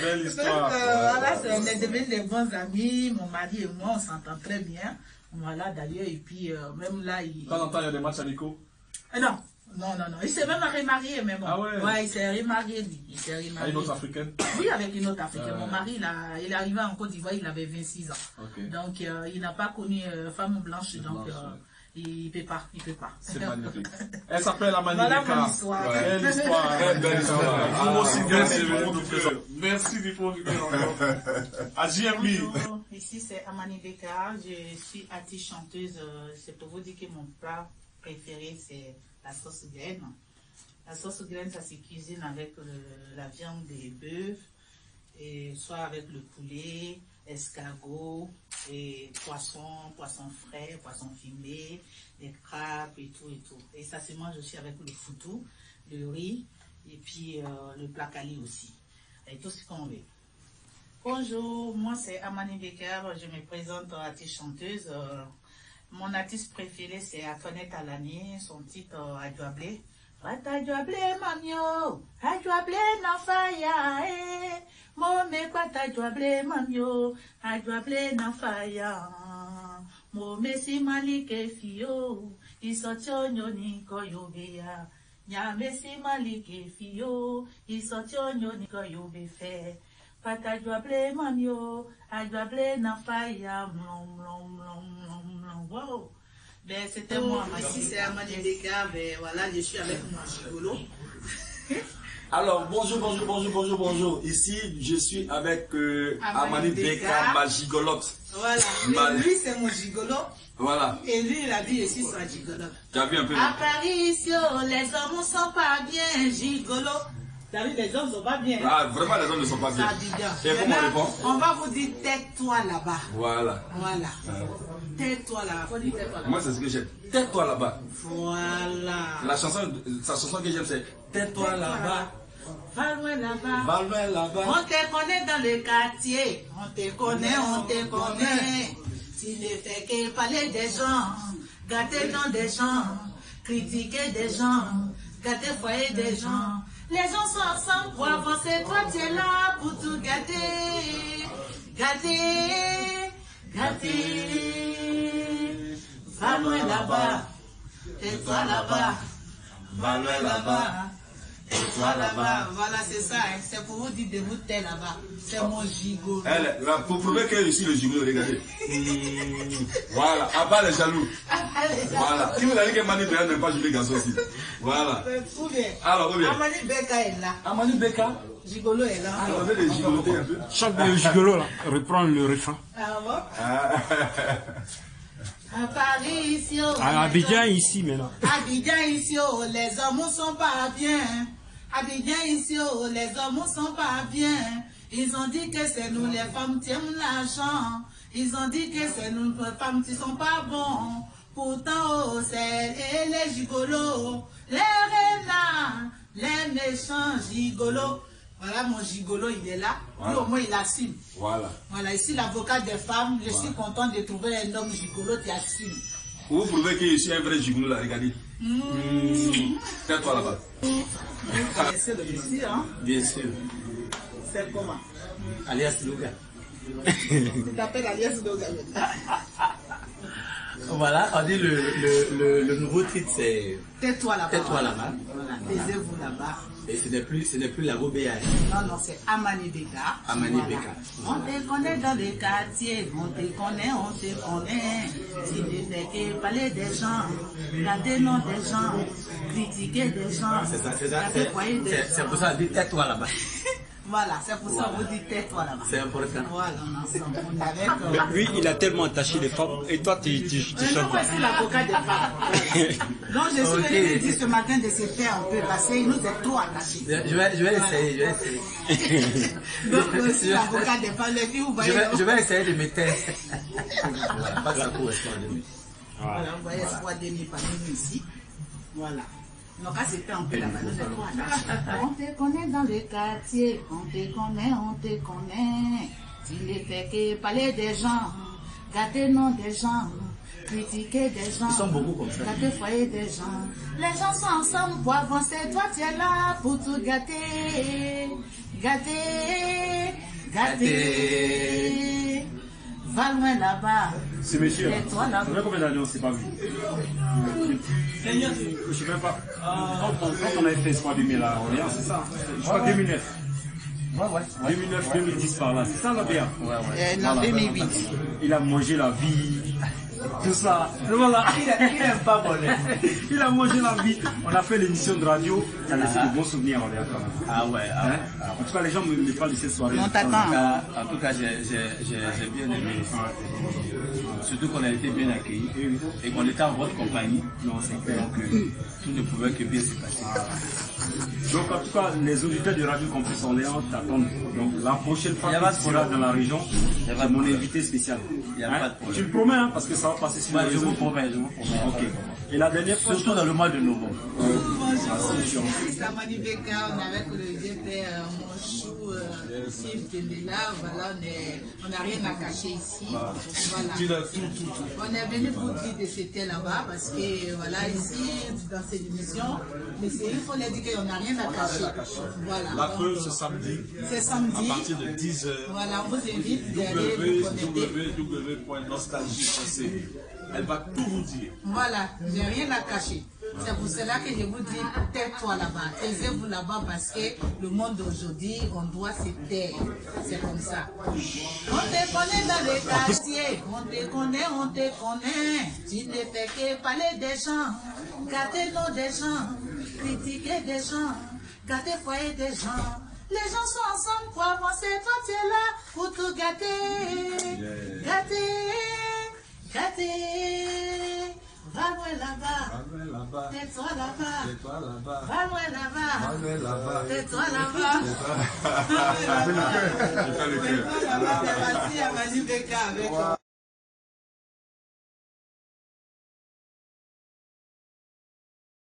Belle histoire. Donc, voilà, on est devenus des bons amis, mon mari et moi, on s'entend très bien. Voilà, d'ailleurs, et puis même là, il... Quand on entend, il y a des matchs amicaux? Non. Il s'est même remarié, mais bon. Ah ouais? Ouais, il s'est remarié, lui. Il s'est remarié. Avec une autre africaine? Oui, avec une autre africaine. Mon mari, il est arrivé en Côte d'Ivoire, il avait 26 ans. Okay. Donc, il n'a pas connu femme blanche, donc... il peut pas. C'est magnifique. Elle s'appelle Amani Voilà Beka. mon histoire. Belle histoire. Belle histoire. Vous aussi, merci du fond du cœur. À JMB. Bonjour, ici c'est Amani Beka. Je suis artiste chanteuse. C'est pour vous dire que mon plat préféré c'est la sauce graine. La sauce graine, ça se cuisine avec la viande de bœuf, et soit avec le poulet, escargot, et poisson frais, poisson fumé, des crabes et tout. Et ça se mange aussi avec le foutou, le riz, et puis le placali aussi. Et tout ce qu'on veut. Bonjour, moi c'est Amani Beka, je me présente artiste chanteuse. Mon artiste préféré c'est Antoinette Alani, son titre Adjoablé. Adjoablé mamio, Adjoablé na faya, Mome kwata Adjoablé mamio, Adjoablé na faya. Mome si malike fio, isotio nyoni koyobeya. Nyame si malike fio, isotio nyoni koyobefe. Pata Adjoablé mamio, Adjoablé na faya, wow. Ben, c'était moi, ici c'est Amani Beka, ben voilà, je suis avec mon gigolo. Alors, bonjour. Ici, je suis avec Amani Beka, ma gigolote. Voilà, lui c'est mon gigolo. Voilà. Et lui, il a dit aussi son gigolo. Tu as vu un peu? À Paris, les hommes ne sont pas bien gigolo. T'as vu, les hommes ne sont pas bien. Ah, vraiment, les hommes ne sont pas bien. Et comment on répond? On va vous dire tais-toi là-bas. Voilà. Tais-toi là-bas. Faut dire tais-toi là-bas. Moi, c'est ce que j'aime. Tais-toi là-bas. Voilà. Sa chanson que j'aime, c'est tais-toi là-bas. Va loin là-bas. On te connaît dans le quartier. On te connaît. Tu ne fais que parler des gens, gâter le nom des gens, critiquer des gens, gâter le foyer des gens. Les gens sont ensemble pour avancer, toi tu es là pour tout gâter. Va loin là-bas, tais-toi là-bas. Va loin là-bas, tais-toi là-bas. Voilà, c'est ça, hein. C'est pour vous dire de vous taire là-bas. C'est mon gigolo. Pour prouver que je suis le gigolo, regardez. Voilà, à part les jaloux. Voilà. Qui vous a dit que Mani Beka n'aime pas jouer les garçons aussi? Voilà. Alors, Amani Beka est là. Amani Beka? Gigolo est là. Alors, on va les gigoloter un peu. Chante le gigolo là, reprend le refrain. Ah bon? À Paris, ici, À Abidjan ici maintenant. Abidjan ici, les hommes sont pas bien. Abidjan ici, les hommes sont pas bien. Ils ont dit que c'est nous les femmes qui aiment l'argent. Ils ont dit que c'est nous les femmes qui sont pas bons. Pourtant, oh, c'est les gigolos, les renards, les méchants gigolos. Voilà, mon gigolo, il est là. Voilà. Lui, au moins, il assume. Voilà. Voilà, ici, l'avocat des femmes, je suis content de trouver un homme gigolo qui assume. Vous prouvez que je suis un vrai gigolo, là, regardez. Fais-toi là-bas. Vous connaissez le monsieur, hein? Bien sûr. C'est comment? Alias Louga. Tu t'appelles Alias Louga. Voilà, on dit le nouveau titre c'est Tais-toi là-bas. Tais-toi là-bas. Voilà, taisez-vous là-bas. Et ce n'est plus la Robéa. Non, c'est Amani Beka. Amani voilà. Beka. On te connaît dans les quartiers, on te connaît. Tu ne fais que parler des gens, garder le nom des gens, critiquer des gens. C'est ça. C'est pour ça, on dit tais-toi là-bas. Voilà, c'est pour ça qu'on vous dit tais-toi là-bas. C'est important. Voilà, on avec. Lui, il a tellement attaché les femmes. Et toi, tu chantes. Moi, je suis l'avocat des femmes. Donc, je suis venu dire ce matin de se faire un peu parce qu'il nous est trop attachés. Je vais essayer. Donc, je suis l'avocat des femmes. Les filles, vous voyez. Je vais essayer de me taire. Pas ça pour Espoir Demi. Voilà, vous voyez Espoir Demi parmi nous ici. Voilà. Donc, là, c'était un peu là-bas. On te connaît dans le quartier, on te connaît. Tu ne fais que parler des gens, garder le nom des gens, critiquer des gens. Ils sont beaucoup comme ça. Garder le foyer des gens. Les gens sont ensemble pour avancer. Toi, tu es là pour tout gâter. Va loin là-bas. C'est monsieur. Et toi là-bas. Ça fait combien d'années on ne s'est pas vu? Je ne sais même pas. Quand on avait fait Espoir 2000 là, Orléans, c'est ça. Je crois 2009. Ouais. 2009, 2010 par là. C'est ça l'Orléans? Non, 2008. Il a mangé la vie. Tout ça. Voilà. Il n'aime pas bonheur. Il a mangé la vie. On a fait l'émission de radio. Il a laissé de bons souvenirs à Orléans quand même. Ah ouais. En tout cas, les gens me parlent de cette soirée. On t'attend. En tout cas, j'ai bien aimé. Surtout qu'on a été bien accueillis et qu'on était en votre compagnie. Donc, tout ne pouvait que bien se passer. Donc, en tout cas, les auditeurs de Radio Campus Orléans t'attendent. Donc, la prochaine fois que tu seras dans la région, c'est mon invité spécial. Tu le promets, hein, parce que ça va passer sur la région. Je vous promets. Ok. Et la dernière fois, surtout dans le mois de novembre. Bonjour, c'est Amani Beka, on est avec Olivier Père, mon chou, Steve Tendela, voilà, on n'a rien à cacher ici. Voilà. On est venu pour dire que c'était là-bas parce que voilà, ici, dans cette émission, mais il faut leur dire qu'on n'a rien à cacher. Voilà. La preuve, c'est samedi. C'est samedi. À partir de 10h. Voilà, on vous invite d'aller www.nostalgie.ca. Elle va tout vous dire. Voilà, j'ai rien à cacher. C'est pour cela que je vous dis, tais-toi là-bas, taisez-vous là-bas parce que le monde d'aujourd'hui, on doit se taire. C'est comme ça. On te connaît dans les quartiers, on te connaît. Tu ne fais que parler des gens, garder le nom des gens, critiquer des gens, garder le foyer des gens. Les gens sont ensemble pour avancer, toi tu es là pour tout gâter. Va loin là-bas. Tais-toi là-bas. Va loin là-bas. Tais-toi là-bas. Je fais le cœur. C'est parti à Manu Beka avec